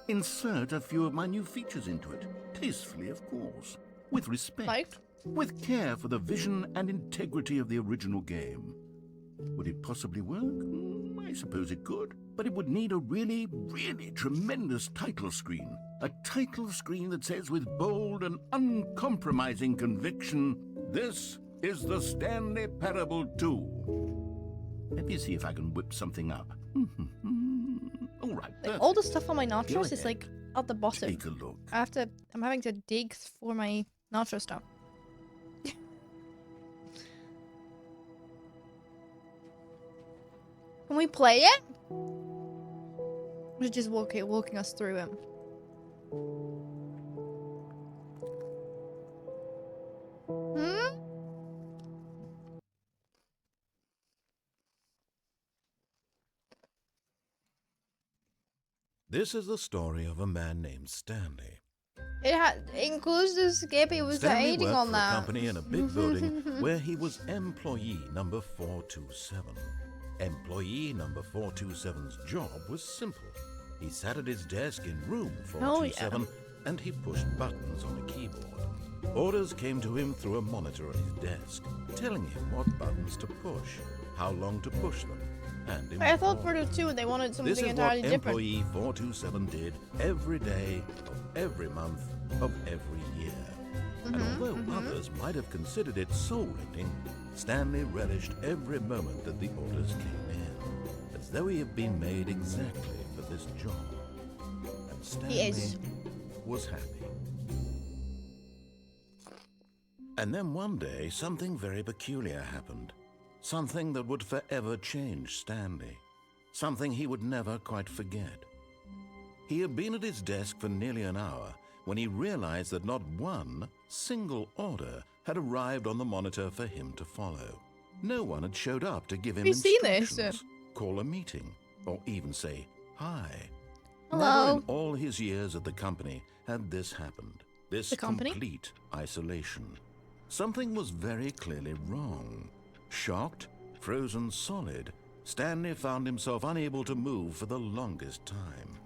insert a few of my new features into it. Tastefully, of course. With respect. Like? With care for the vision and integrity of the original game. Would it possibly work? I suppose it could. But it would need a really, really tremendous title screen. A title screen that says with bold and uncompromising conviction, "This is the Stanley Parable 2." Let me see if I can whip something up. All right. Like, all the stuff on my nachos is ahead. like at the bottom. Take a look. I'm having to dig for my nacho stuff. Can we play it? Or just walking us through it? Hmm? This is the story of a man named Stanley. It includes the skip. He was Stanley eating worked on for that. a company in a big building where he was employee number 427. Employee number 427's job was simple. He sat at his desk in room 427 and he pushed buttons on a keyboard. Orders came to him through a monitor on his desk, telling him what buttons to push, how long to push them, and in I thought what for order. the two they wanted something This is what entirely different. employee 427 did every day of every month of every year. And although others might have considered it soul-rending, Stanley relished every moment that the orders came in, as though he had been made exactly for this job. And Stanley was happy. And then one day, something very peculiar happened. Something that would forever change Stanley. Something he would never quite forget. He had been at his desk for nearly an hour when he realized that not one single order had arrived on the monitor for him to follow. No one had showed up to give him Have you seen this? instructions, call a meeting, or even say hi. Hello? Never in all his years at the company had this happened. This The company? complete isolation. Something was very clearly wrong. Shocked, frozen solid, Stanley found himself unable to move for the longest time.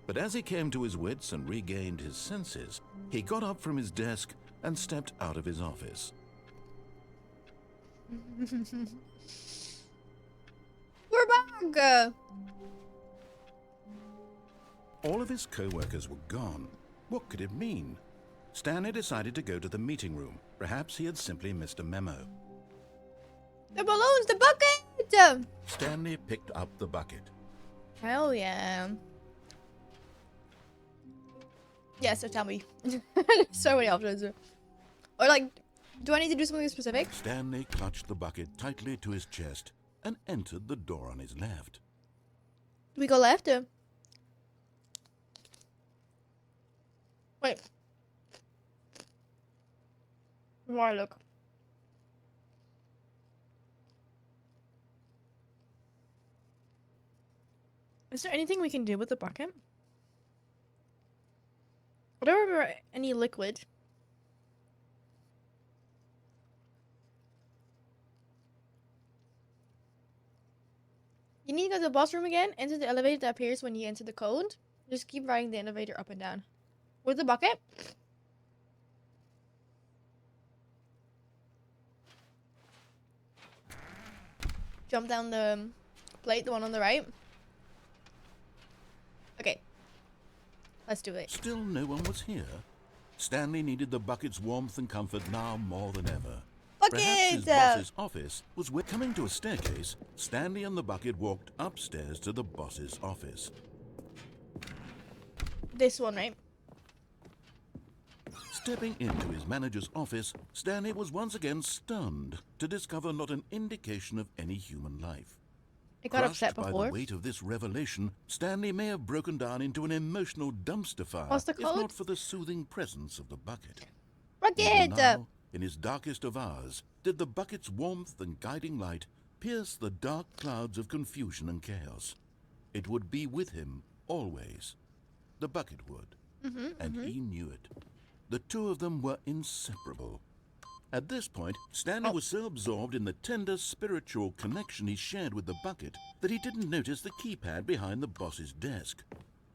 But as he came to his wits and regained his senses, he got up from his desk and stepped out of his office. We're back! All of his co-workers were gone. What could it mean? Stanley decided to go to the meeting room. Perhaps he had simply missed a memo. The balloons, the bucket! Stanley picked up the bucket. Hell yeah. Yeah, so tell me. So many options. Or like, do I need to do something specific? Stanley clutched the bucket tightly to his chest and entered the door on his left. Do we go left? Wait. Where I look? Is there anything we can do with the bucket? I don't remember any liquid. You need to go to the boss room again, enter the elevator that appears when you enter the code. Just keep riding the elevator up and down. With the bucket. Jump down the plate, the one on the right. Okay. Let's do it. Still no one was here. Stanley needed the bucket's warmth and comfort now more than ever. Perhaps his boss's office was where, coming to a staircase, Stanley and the bucket walked upstairs to the boss's office. This one, right? Stepping into his manager's office, Stanley was once again stunned to discover not an indication of any human life. I got upset Crushed by before. the weight of this revelation, Stanley may have broken down into an emotional dumpster fire What's the if code? not for the soothing presence of the bucket. Rocket! Even now, in his darkest of hours, did the bucket's warmth and guiding light pierce the dark clouds of confusion and chaos. It would be with him always. The bucket would. And he knew it. The two of them were inseparable. At this point, Stanley was so absorbed in the tender spiritual connection he shared with the bucket that he didn't notice the keypad behind the boss's desk,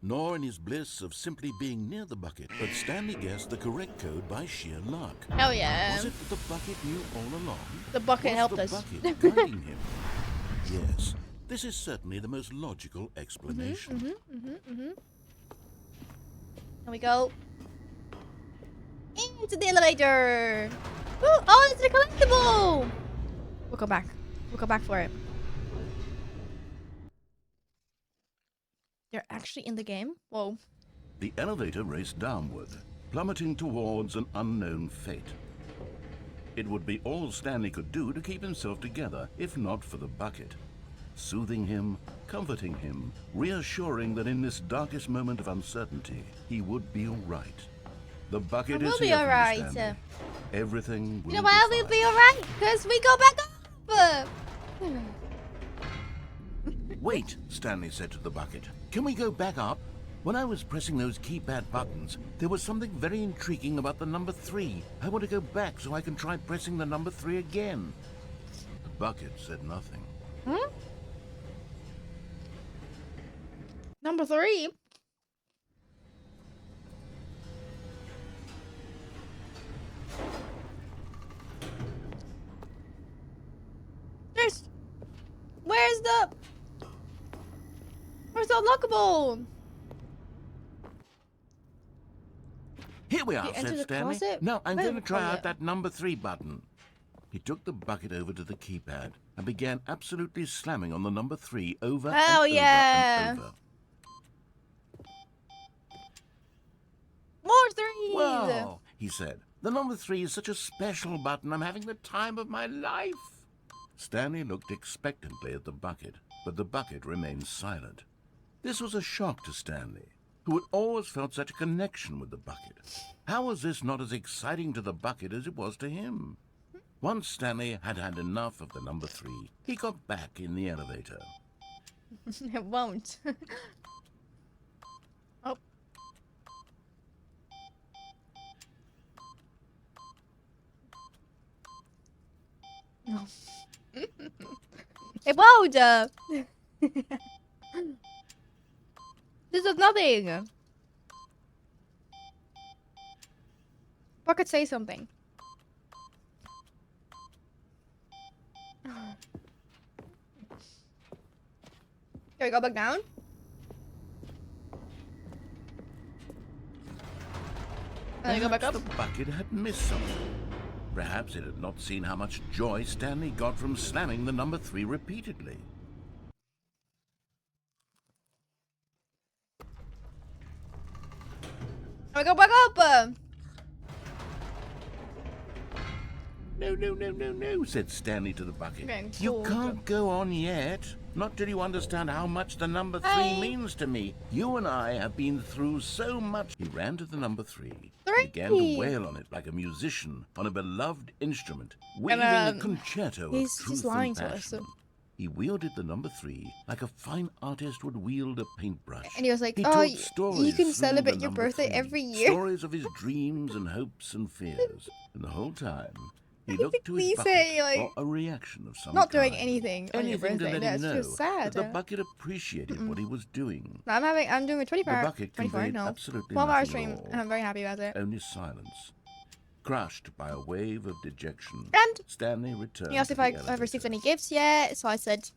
nor in his bliss of simply being near the bucket. But Stanley guessed the correct code by sheer luck. Hell yeah. Was it that the bucket knew all along? The bucket Was helped the us. bucket guiding him? Yes, this is certainly the most logical explanation. Here we go. Into the elevator. Woo! Oh, it's a collectible. We'll go back. We'll go back for it. They're actually in the game? Whoa. The elevator raced downward, plummeting towards an unknown fate. It would be all Stanley could do to keep himself together, if not for the bucket. Soothing him, comforting him, reassuring that in this darkest moment of uncertainty, he would be all right. The bucket I will is be here for you, alright. Stanley. Everything will You know why be we'll fine. be alright? Because we go back up. Wait, Stanley said to the bucket. Can we go back up? When I was pressing those keypad buttons, there was something very intriguing about the number 3. I want to go back so I can try pressing the number 3 again. The bucket said nothing. Hmm? Number 3? Where's the unlockable? Here we are, You enter said the Stanley. closet? Now, I'm Where- going to try oh, out yeah. that number 3 button. He took the bucket over to the keypad and began absolutely slamming on the number 3 over Oh, and yeah. over and over. More threes! Wow, he said. The number 3 is such a special button. I'm having the time of my life. Stanley looked expectantly at the bucket, but the bucket remained silent. This was a shock to Stanley, who had always felt such a connection with the bucket. How was this not as exciting to the bucket as it was to him? Once Stanley had had enough of the number 3, he got back in the elevator. It won't. Oh. No. It won't! This is nothing! Bucket, say something. Can we go back down? And then go back up? Perhaps the bucket had missed something. Perhaps it had not seen how much joy Stanley got from slamming the number 3 repeatedly. Can we go back up? No, no, no, no, no, said Stanley to the bucket. Getting You cold. can't go on yet. Not till you understand how much the number 3 Hey. means to me. You and I have been through so much. He ran to the number 3 and Three. began to wail on it like a musician on a beloved instrument, weaving a concerto he's of truth lying and to us, passion. so- He wielded the number 3 like a fine artist would wield a paintbrush. And he was like, He "Oh, told you stories can through celebrate the your number birthday 3, every year." Stories of his dreams and hopes and fears. And the whole time, He looked to his Please bucket say, like, for a reaction of some not doing kind. anything on your Anything to birthday. let him That's know just sad. that the bucket appreciated what he was doing. I'm doing a 24 The hour, bucket 24, conveyed no, absolutely 12 hour nothing stream, at all. and I'm very happy about it. Only silence. Crushed by a wave of dejection, And Stanley returned he asked to if the I've received elevator. any gifts yet, so I said,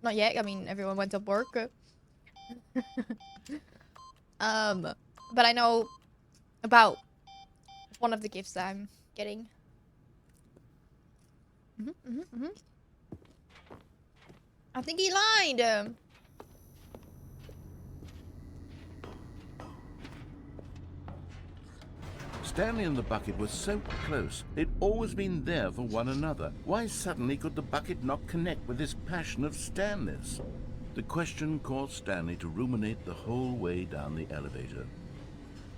not yet. I mean, everyone went to work. But I know about one of the gifts that I'm getting. I think he lied. Stanley and the bucket were so close. They'd always been there for one another. Why suddenly could the bucket not connect with this passion of Stanley's? The question caused Stanley to ruminate the whole way down the elevator.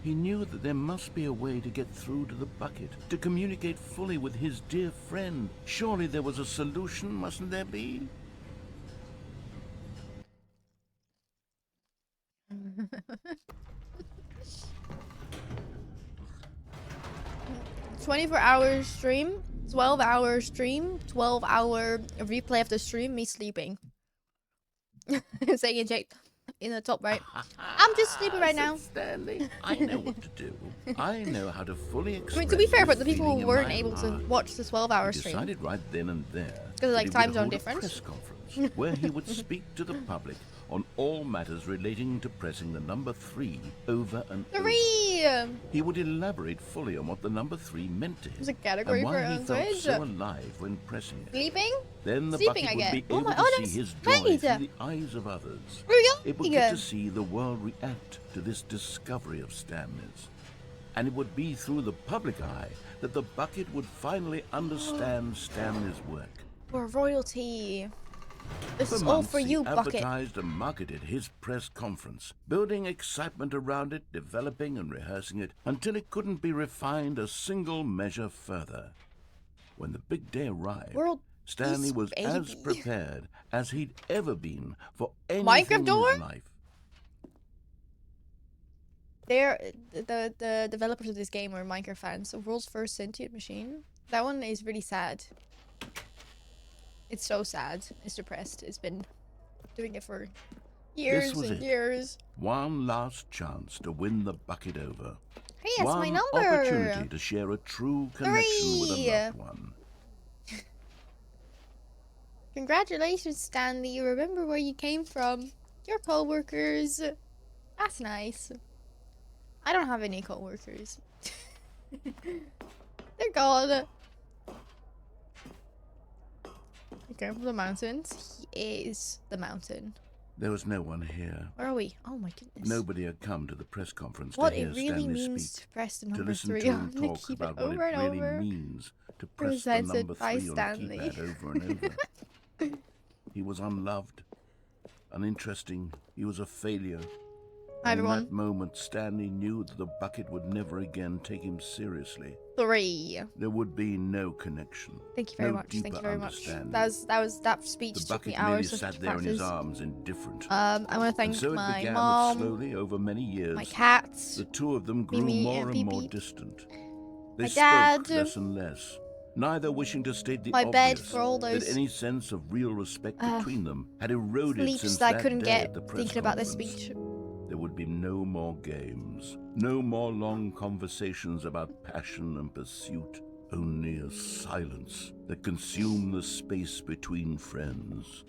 He knew that there must be a way to get through to the bucket, to communicate fully with his dear friend. Surely there was a solution, mustn't there be? $24-hour stream, 12-hour stream, 12-hour replay of the stream, me sleeping. Saying inject in the top right. I'm just sleeping right now. Stanley, I know what to do. I know how to fully express. I mean, to be fair, this but the people feeling in weren't my able to heart. watch the 12-hour He stream. decided right then and there Because, like, that he time would zone hold a difference. press conference where he would speak to the public on all matters relating to pressing the number 3 over and over. 3! He would elaborate fully on what the number 3 meant to him There's a category and for why it he on felt Twitch. so alive when pressing it. Sleeping? Then the Sleeping, bucket I would get. be Oh able my- to oh, see that's his great. joy through the eyes of others. Really? It would get to see the world react to this discovery of Stanley's. And it would be through the public eye that the bucket would finally understand Stanley's work. We're royalty. This For is all months, for you, he Bucket. advertised and marketed his press conference, building excitement around it, developing and rehearsing it, until it couldn't be refined a single measure further. When the big day arrived, World Stanley peace, was as baby. prepared as he'd ever been for anything Minecraft in door? his life. They're the developers of this game are Minecraft fans. The world's first sentient machine. That one is really sad. It's so sad. It's depressed. It's been doing it for years was and it. years. One last chance to win the bucket over. Hey, that's One my number. opportunity to share a true connection with a 3. loved one. Congratulations, Stanley. You remember where you came from. Your co-workers. That's nice. I don't have any co-workers. They're gone. Okay, the mountains. He is the mountain. There was no one here. Where are we? Oh my goodness. Nobody had come to the press conference What to hear it really Stanley means speak, to press the to number listen 3 to on him the talk keypad about what over it and really over. means to press the Presented number by 3 on Stanley. the keypad over and over. He was unloved, uninteresting. He was a failure. Hi, And in everyone. that moment, Stanley knew that the bucket would never again take him seriously. 3. There would be no connection. Thank you very no much. Thank you deeper very much. understanding. that speech The took me bucket merely hours of sat there in his practice. arms, indifferent. I want to And thank so it my began that mom, slowly, over many years, my cats, the two of them grew Mimi more and and more Beep Beep. distant. They My spoke dad, less and less, neither wishing to state the my bed obvious, for all that those any sense of real respect between them had eroded sleeps since that I that couldn't day get at the press thinking about this conference. speech. There would be no more games, no more long conversations about passion and pursuit, only a silence that consumed the space between friends.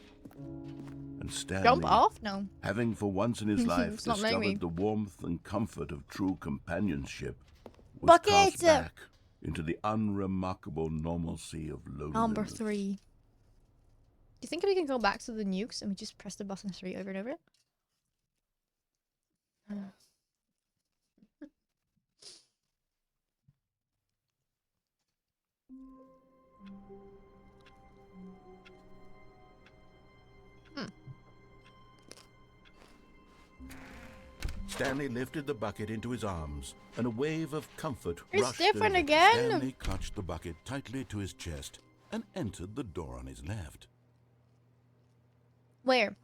And Stanley, Jump off? No. having for once in his life It's not letting me. discovered the warmth and comfort of true companionship, was Bucket! cast back into the unremarkable normalcy of loneliness. Number 3. Do you think we can go back to the nukes and we just press the button 3 over and over? Stanley lifted the bucket into his arms, and a wave of comfort It's rushed different over. again. Stanley clutched the bucket tightly to his chest and entered the door on his left. Where?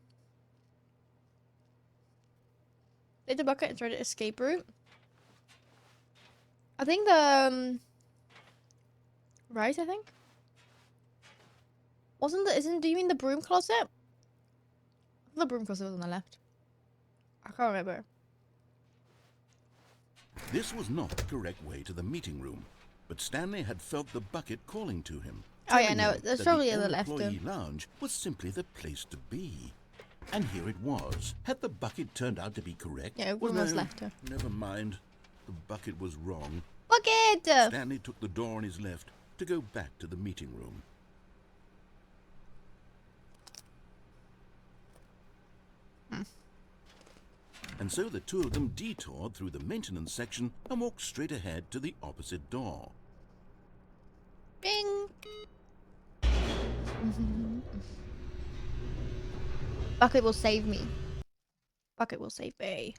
Did the bucket enter the escape route? I think the right, I think. Do you mean the broom closet? The broom closet was on the left. I can't remember. This was not the correct way to the meeting room, but Stanley had felt the bucket calling to him. Oh yeah, telling no, him there's that probably the on the left. employee lounge was simply the place to be. And here it was. Had the bucket turned out to be correct? Yeah, Well, room was no, left. never mind. The bucket was wrong. Bucket! Stanley took the door on his left to go back to the meeting room. And so the two of them detoured through the maintenance section and walked straight ahead to the opposite door. Bing! Bucket will save me. Bucket will save me.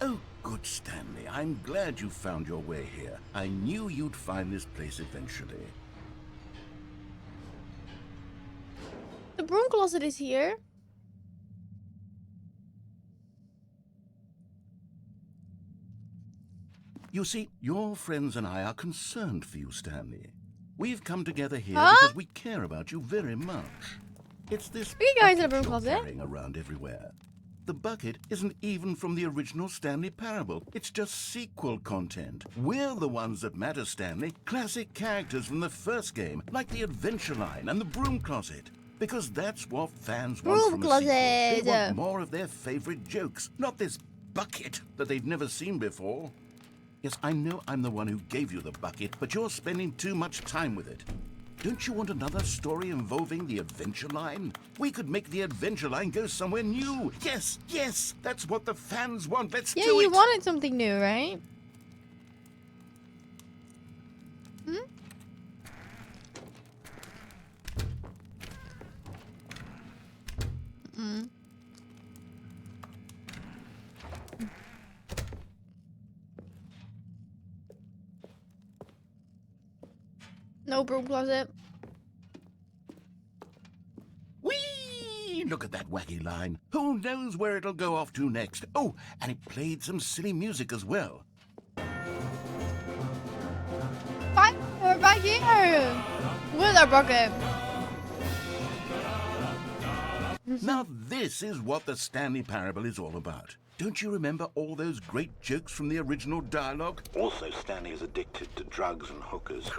Oh, good Stanley. I'm glad you found your way here. I knew you'd find this place eventually. The broom closet is here. You see, your friends and I are concerned for you, Stanley. We've come together here Huh? because we care about you very much. It's this Are you guys in a bucket broom you're closet? carrying around everywhere. The bucket isn't even from the original Stanley Parable. It's just sequel content. We're the ones that matter, Stanley. Classic characters from the first game, like the Adventure Line and the Broom Closet. Because that's what fans want Broom from a closet. sequel. They want more of their favorite jokes, not this bucket that they've never seen before. Yes, I know I'm the one who gave you the bucket, but you're spending too much time with it. Don't you want another story involving the Adventure Line? We could make the Adventure Line go somewhere new. Yes, yes, that's what the fans want. Let's Yeah, do it. you wanted something new, right? Hmm? Mm. No broom closet. Whee! Look at that wacky line. Who knows where it'll go off to next? Oh, and it played some silly music as well. Fine, we're back here. Where's our bucket? Now this is what the Stanley Parable is all about. Don't you remember all those great jokes from the original dialogue? Also, Stanley is addicted to drugs and hookers.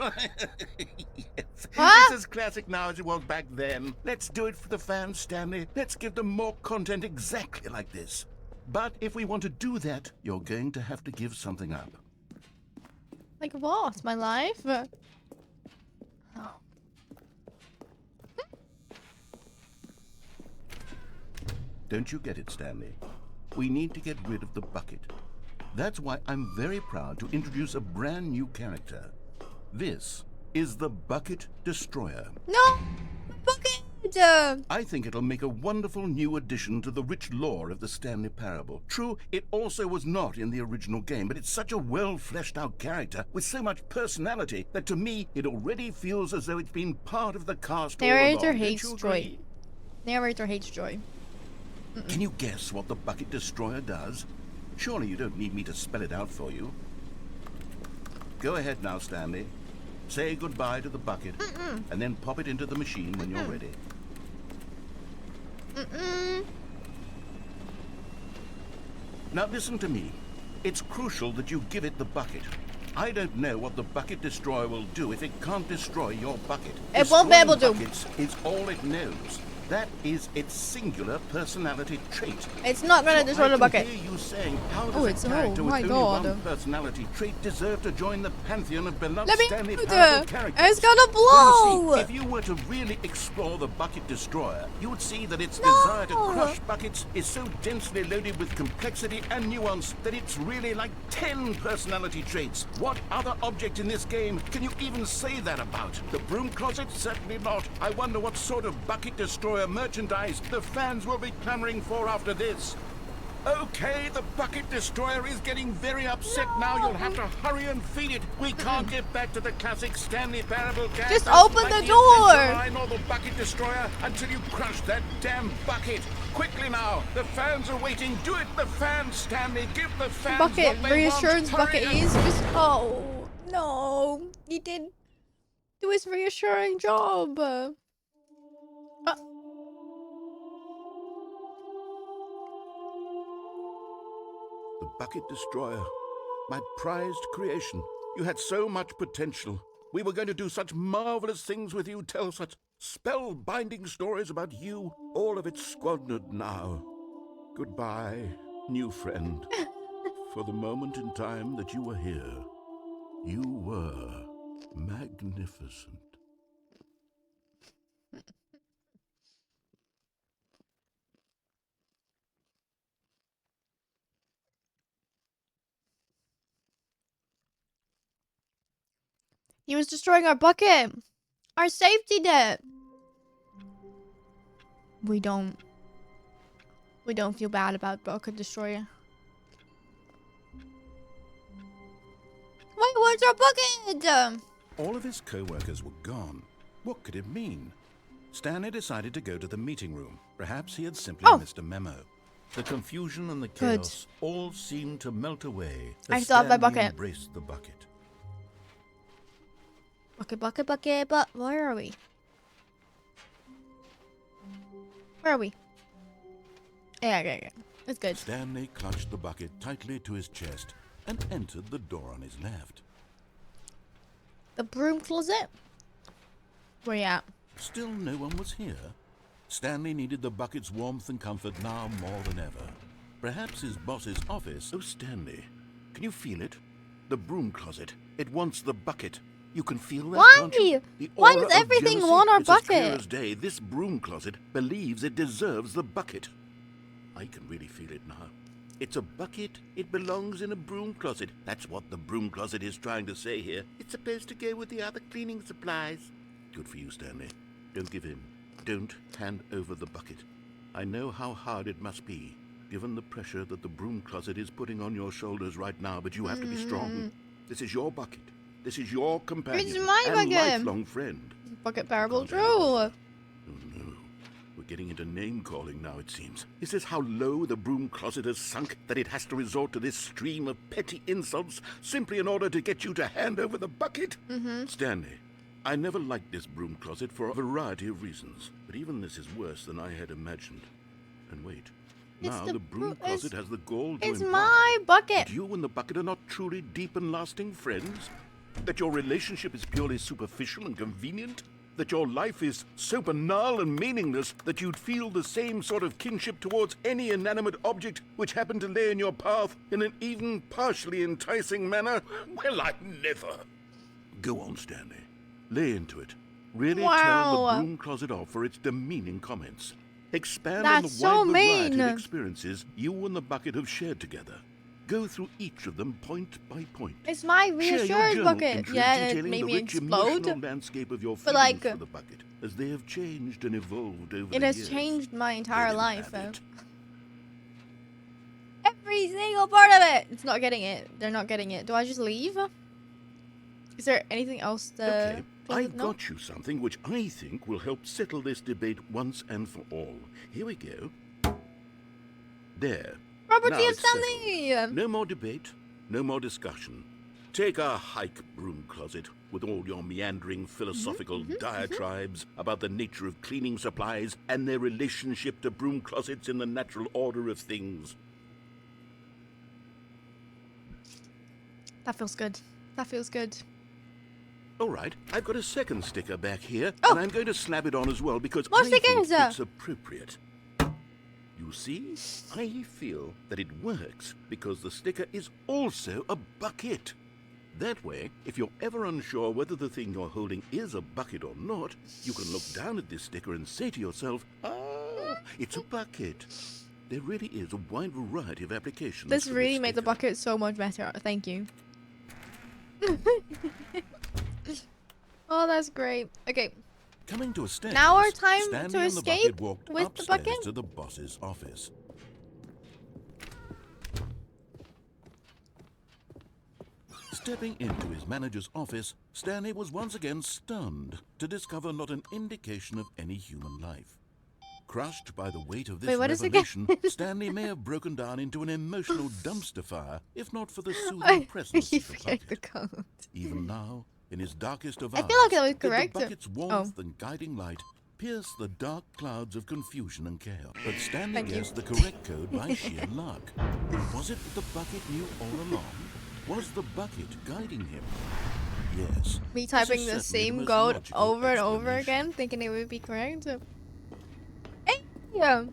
Yes. Huh? It's as classic now as it was back then. Let's do it for the fans, Stanley. Let's give them more content exactly like this. But if we want to do that, you're going to have to give something up. Like what? My life? Oh. Don't you get it, Stanley? We need to get rid of the bucket. That's why I'm very proud to introduce a brand new character. This is the Bucket Destroyer. No! Bucket! I think it'll make a wonderful new addition to the rich lore of the Stanley Parable. True, it also was not in the original game, but it's such a well-fleshed-out character with so much personality that to me it already feels as though it's been part of the cast all along. Narrator Don't hates you Joy. agree? Narrator hates Joy. Can you guess what the Bucket Destroyer does? Surely you don't need me to spell it out for you. Go ahead now, Stanley. Say goodbye to the bucket, and then pop it into the machine when you're ready. Now listen to me. It's crucial that you give it the bucket. I don't know what the Bucket Destroyer will do if it can't destroy your bucket. It won't be able to. Destroying buckets is all it knows. That is its singular personality trait. It's not gonna destroy the bucket. I can hear you saying, how Oh, does it's- a character oh with my only God. one personality trait deserve to join the pantheon of beloved Let me Stanley shoot Parable her. characters? It's gonna Well, you blow. see, if you were to really explore the Bucket Destroyer, you would see that its No. desire to crush buckets is so densely loaded with complexity and nuance that it's really like 10 personality traits. What other object in this game can you even say that about? The broom closet? Certainly not. I wonder what sort of Bucket Destroyer merchandise the fans will be clamoring for after this. Okay, the Bucket Destroyer is getting very upset now. You'll have to hurry and feed it. We can't get back to the classic Stanley Parable characters Just open like the door. Adventure Line or the Bucket Destroyer until you crush that damn bucket. Quickly now, the fans are waiting. Do it, the fans, Stanley. Give the fans Bucket what they reassurance want. bucket Hurry is just no. He didn't do his reassuring job. bucket destroyer. My prized creation. You had so much potential. We were going to do such marvelous things with you, tell such spellbinding stories about you. All of it squandered now. Goodbye, new friend. For the moment in time that you were here, you were magnificent. He was destroying our bucket. Our safety net. We don't feel bad about bucket destroyer. Wait, where's our bucket? All of his co-workers were gone. What could it mean? Stanley decided to go to the meeting room. Perhaps he had simply missed a memo. The confusion and the chaos all seemed to melt away I as still have my Stanley bucket. embraced the bucket. Bucket, but where are we? Where are we? Yeah. It's good. Stanley clutched the bucket tightly to his chest and entered the door on his left. The broom closet? Where you at? Still no one was here. Stanley needed the bucket's warmth and comfort now more than ever. Perhaps his boss's office. Oh, Stanley, can you feel it? The broom closet. It wants the bucket. You can feel that, Why? can't you? The Why aura does of everything jealousy. want our It's as clear bucket? as day. This broom closet believes it deserves the bucket. I can really feel it now. It's a bucket. It belongs in a broom closet. That's what the broom closet is trying to say here. It's supposed to go with the other cleaning supplies. Good for you, Stanley. Don't give in. Don't hand over the bucket. I know how hard it must be, given the pressure that the broom closet is putting on your shoulders right now, but you have to be strong. This is your bucket. This is your companion It's my and bucket. lifelong friend. Bucket Parable Can't True. handle it. Oh no. We're getting into name-calling now, it seems. Is this how low the broom closet has sunk, that it has to resort to this stream of petty insults simply in order to get you to hand over the bucket? Stanley, I never liked this broom closet for a variety of reasons, but even this is worse than I had imagined. And wait, now the broom closet has the gall to It's imply my bucket. that you and the bucket are not truly deep and lasting friends? That your relationship is purely superficial and convenient? That your life is so banal and meaningless that you'd feel the same sort of kinship towards any inanimate object which happened to lay in your path in an even partially enticing manner? Well, I never. Go on, Stanley. Lay into it. Really tell Wow. the broom closet off for its demeaning comments. Expand on the That's so wide variety mean. of experiences you and the bucket have shared together. Go through each of them point by point. It's my Share your reassured journal bucket. entries Yeah, it detailing made the me rich emotional explode. landscape of your But, feelings like, for the bucket, as they have changed and evolved over It the has years. changed my Let entire him life. have it. Every single part of it. It's not getting it. They're not getting it. Do I just leave? Is there anything else to Okay, close I it? No? got you something which I think will help settle this debate once and for all. Here we go. There. Property Now of it's settled. Stanley. No more debate, no more discussion. Take a hike, broom closet, with all your meandering philosophical diatribes about the nature of cleaning supplies and their relationship to broom closets in the natural order of things. That feels good. That feels good. All right, I've got a second sticker back here, Oh. and I'm going to slap it on as well because More I think stickers! it's appropriate. You see, I feel that it works because the sticker is also a bucket. That way, if you're ever unsure whether the thing you're holding is a bucket or not, you can look down at this sticker and say to yourself, ah, it's a bucket. There really is a wide variety of applications. This for really made the sticker. bucket so much better. Thank you. Oh, that's great. Okay. Coming to a stand. Now our time Stanley to and the escape bucket walked with the upstairs bucket? to the boss's office. Stepping into his manager's office, Stanley was once again stunned to discover not an indication of any human life. Crushed by the weight of this Wait, what is it again? revelation, Stanley may have broken down into an emotional dumpster fire, if not for the soothing presence You of the forget bucket. the code. Even now, in his darkest of I hours, feel like that was with correct. the bucket's warmth and guiding light, pierce the dark clouds of confusion and chaos. But Stanley Thank you. guessed the correct code by sheer luck. Was it that the bucket knew all along? Was the bucket guiding him? Yes. Me This typing is the certainly same most code logical over and over explanation. again, thinking it would be correct. Hey, yeah.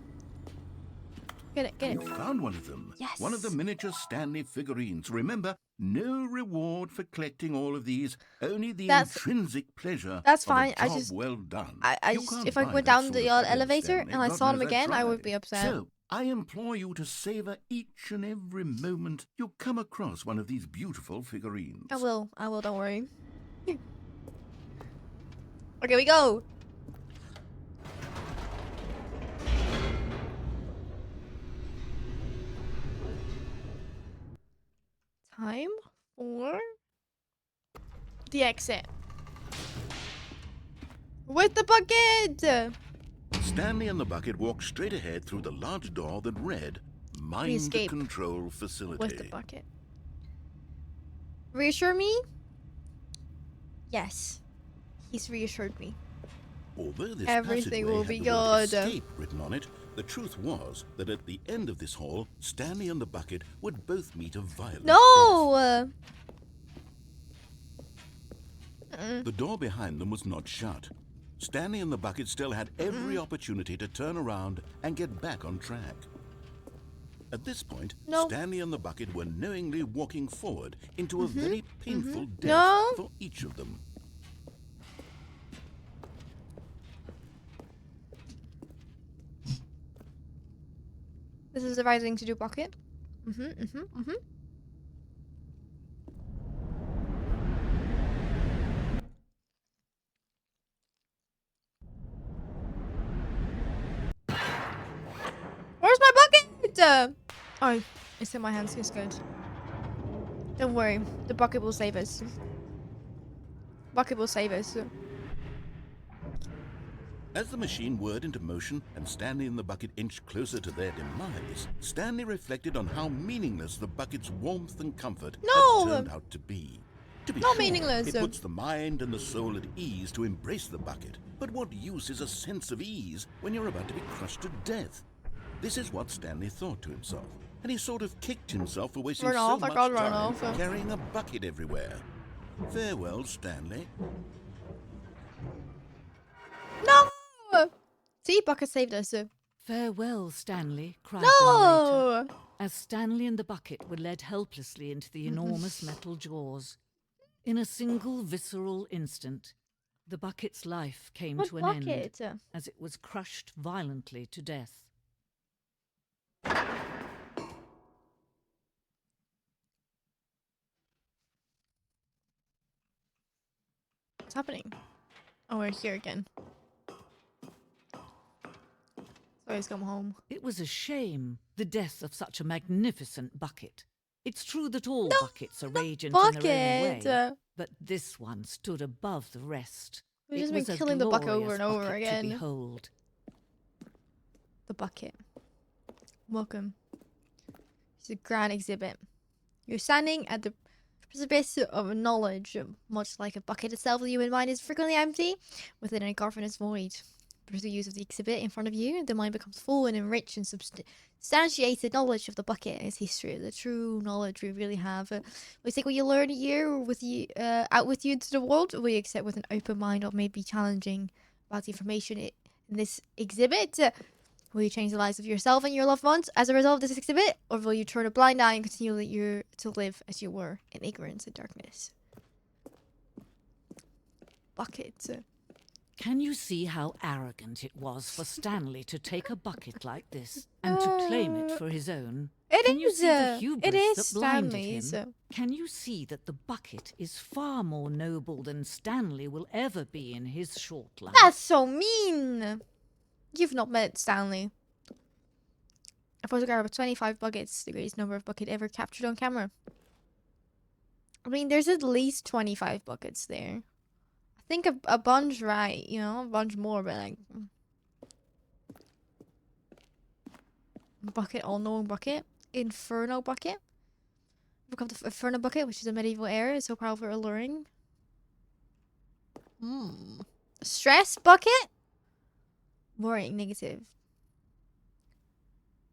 Get it, get You it. found one of them. Yes. One of the miniature Stanley figurines. Remember, no reward for collecting all of these. Only the That's- intrinsic pleasure. that's of a fine, I job just- well done. I You just, can't if I buy went that down sort the of elevator Stanley. and I God saw him knows again, I would tried. be upset. So, I implore you to savor each and every moment you come across one of these beautiful figurines. I will, don't worry. Okay, we go. Time for the exit. With the bucket! Stanley and the bucket walked straight ahead through the large door that read Mind escape Control Facility. With the bucket. Reassure me? Yes. He's reassured me. Although this Everything passageway will had be the word good. escape written on it, the truth was that at the end of this hall, Stanley and the bucket would both meet a violent death. No! The door behind them was not shut. Stanley and the bucket still had every opportunity to turn around and get back on track. At this point, No. Stanley and the bucket were knowingly walking forward into a very painful death No. for each of them. This is the right thing to do, bucket. Where's my bucket? Oh, it's in my hands. It's good. Don't worry. The bucket will save us. Bucket will save us. As the machine whirred into motion and Stanley and the bucket inched closer to their demise, Stanley reflected on how meaningless the bucket's warmth and comfort No! had turned out to be. To be Not sure, meaningless. it puts the mind and the soul at ease to embrace the bucket. But what use is a sense of ease when you're about to be crushed to death? This is what Stanley thought to himself, and he sort of kicked himself for wasting Run so off, I much can't run time off. carrying a bucket everywhere. Farewell, Stanley. No! See, bucket saved us. Farewell, Stanley, cried the narrator, No! as Stanley and the bucket were led helplessly into the enormous metal jaws. In a single visceral instant, the bucket's life came What to an bucket? end as it was crushed violently to death. What's happening? Oh, we're here again. So he's come home. It was a shame, the death of such a magnificent bucket. It's true that all No, buckets are radiant in their own Bucket! way, but this one stood above the rest. We've It just been was a killing the bucket over glorious and over bucket to again. behold. The bucket. Welcome. It's a grand exhibit. You're standing at the precipice of knowledge. Much like a bucket itself, the human mind is frequently empty within a cavernous void. Through the use of the exhibit in front of you, the mind becomes full and enriched and substantiated knowledge of the bucket and its history, the true knowledge we really have. Will you take what you learn here with you, out with you into the world, or will you accept with an open mind what may be challenging about the information in this exhibit? Will you change the lives of yourself and your loved ones as a result of this exhibit, or will you turn a blind eye and continue to live as you were in ignorance and darkness? Bucket. Can you see how arrogant it was for Stanley to take a bucket like this and to claim it for his own? It Can you is, see the hubris it is that blinded Stanley's. him? Can you see that the bucket is far more noble than Stanley will ever be in his short life? That's so mean. You've not met Stanley. A photograph of 25 buckets, the greatest number of bucket ever captured on camera. I mean, there's at least 25 buckets there. I think a bunch, right? You know, a bunch more, but like... Bucket, all-knowing bucket. Inferno bucket. Look up the Inferno bucket, which is a medieval era. It's so powerful alluring. Stress bucket? Worrying negative.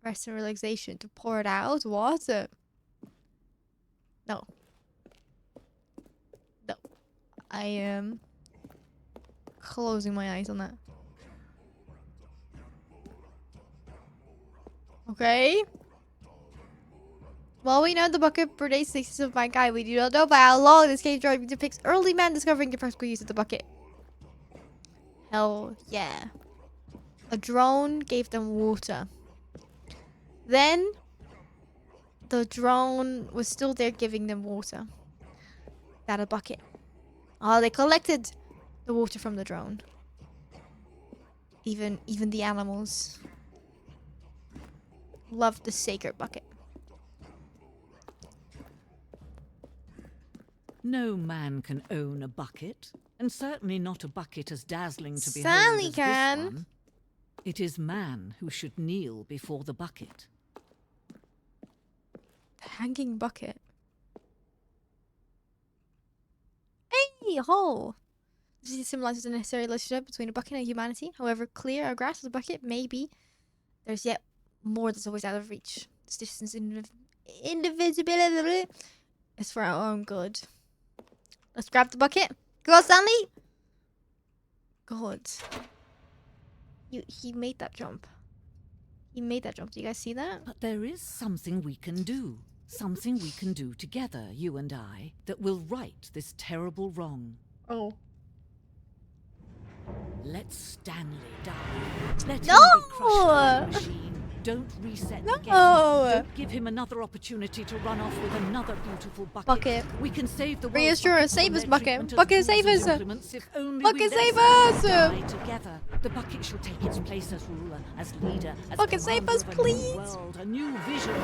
Rest and relaxation to pour it out. What? No. No. I am closing my eyes on that. Okay. Well, we know the bucket predates the existence of mankind. We do not know by how long this game drawing depicts early man discovering the practical use of the bucket. Hell yeah. A drone gave them water. Then, the drone was still there giving them water. Without a bucket. Oh, they collected the water from the drone. Even the animals loved the sacred bucket. No man can own a bucket, and certainly not a bucket as dazzling to behold Stanley as can. this one. It is man who should kneel before the bucket. The hanging bucket. Hey ho! This symbolizes the necessary relationship between a bucket and humanity. However clear or grasp of the bucket may be, there's yet more that's always out of reach. This distance indivisibility is for our own good. Let's grab the bucket. Go on, Stanley! God. He made that jump. He made that jump. Do you guys see that? But there is something we can do. Something we can do together, you and I, that will right this terrible wrong. Oh. Let Stanley die. Let No! him be crushed by the machine. Don't reset the game. No! Don't give him another opportunity to run off with another beautiful bucket. Bucket. We can save the world. Reassurance, save us, Bucket. Bucket, save us. Bucket, Bucket, save us. Together, the bucket shall take its place as ruler, as leader, as Bucket, save commander us, of a new please. world, a new vision.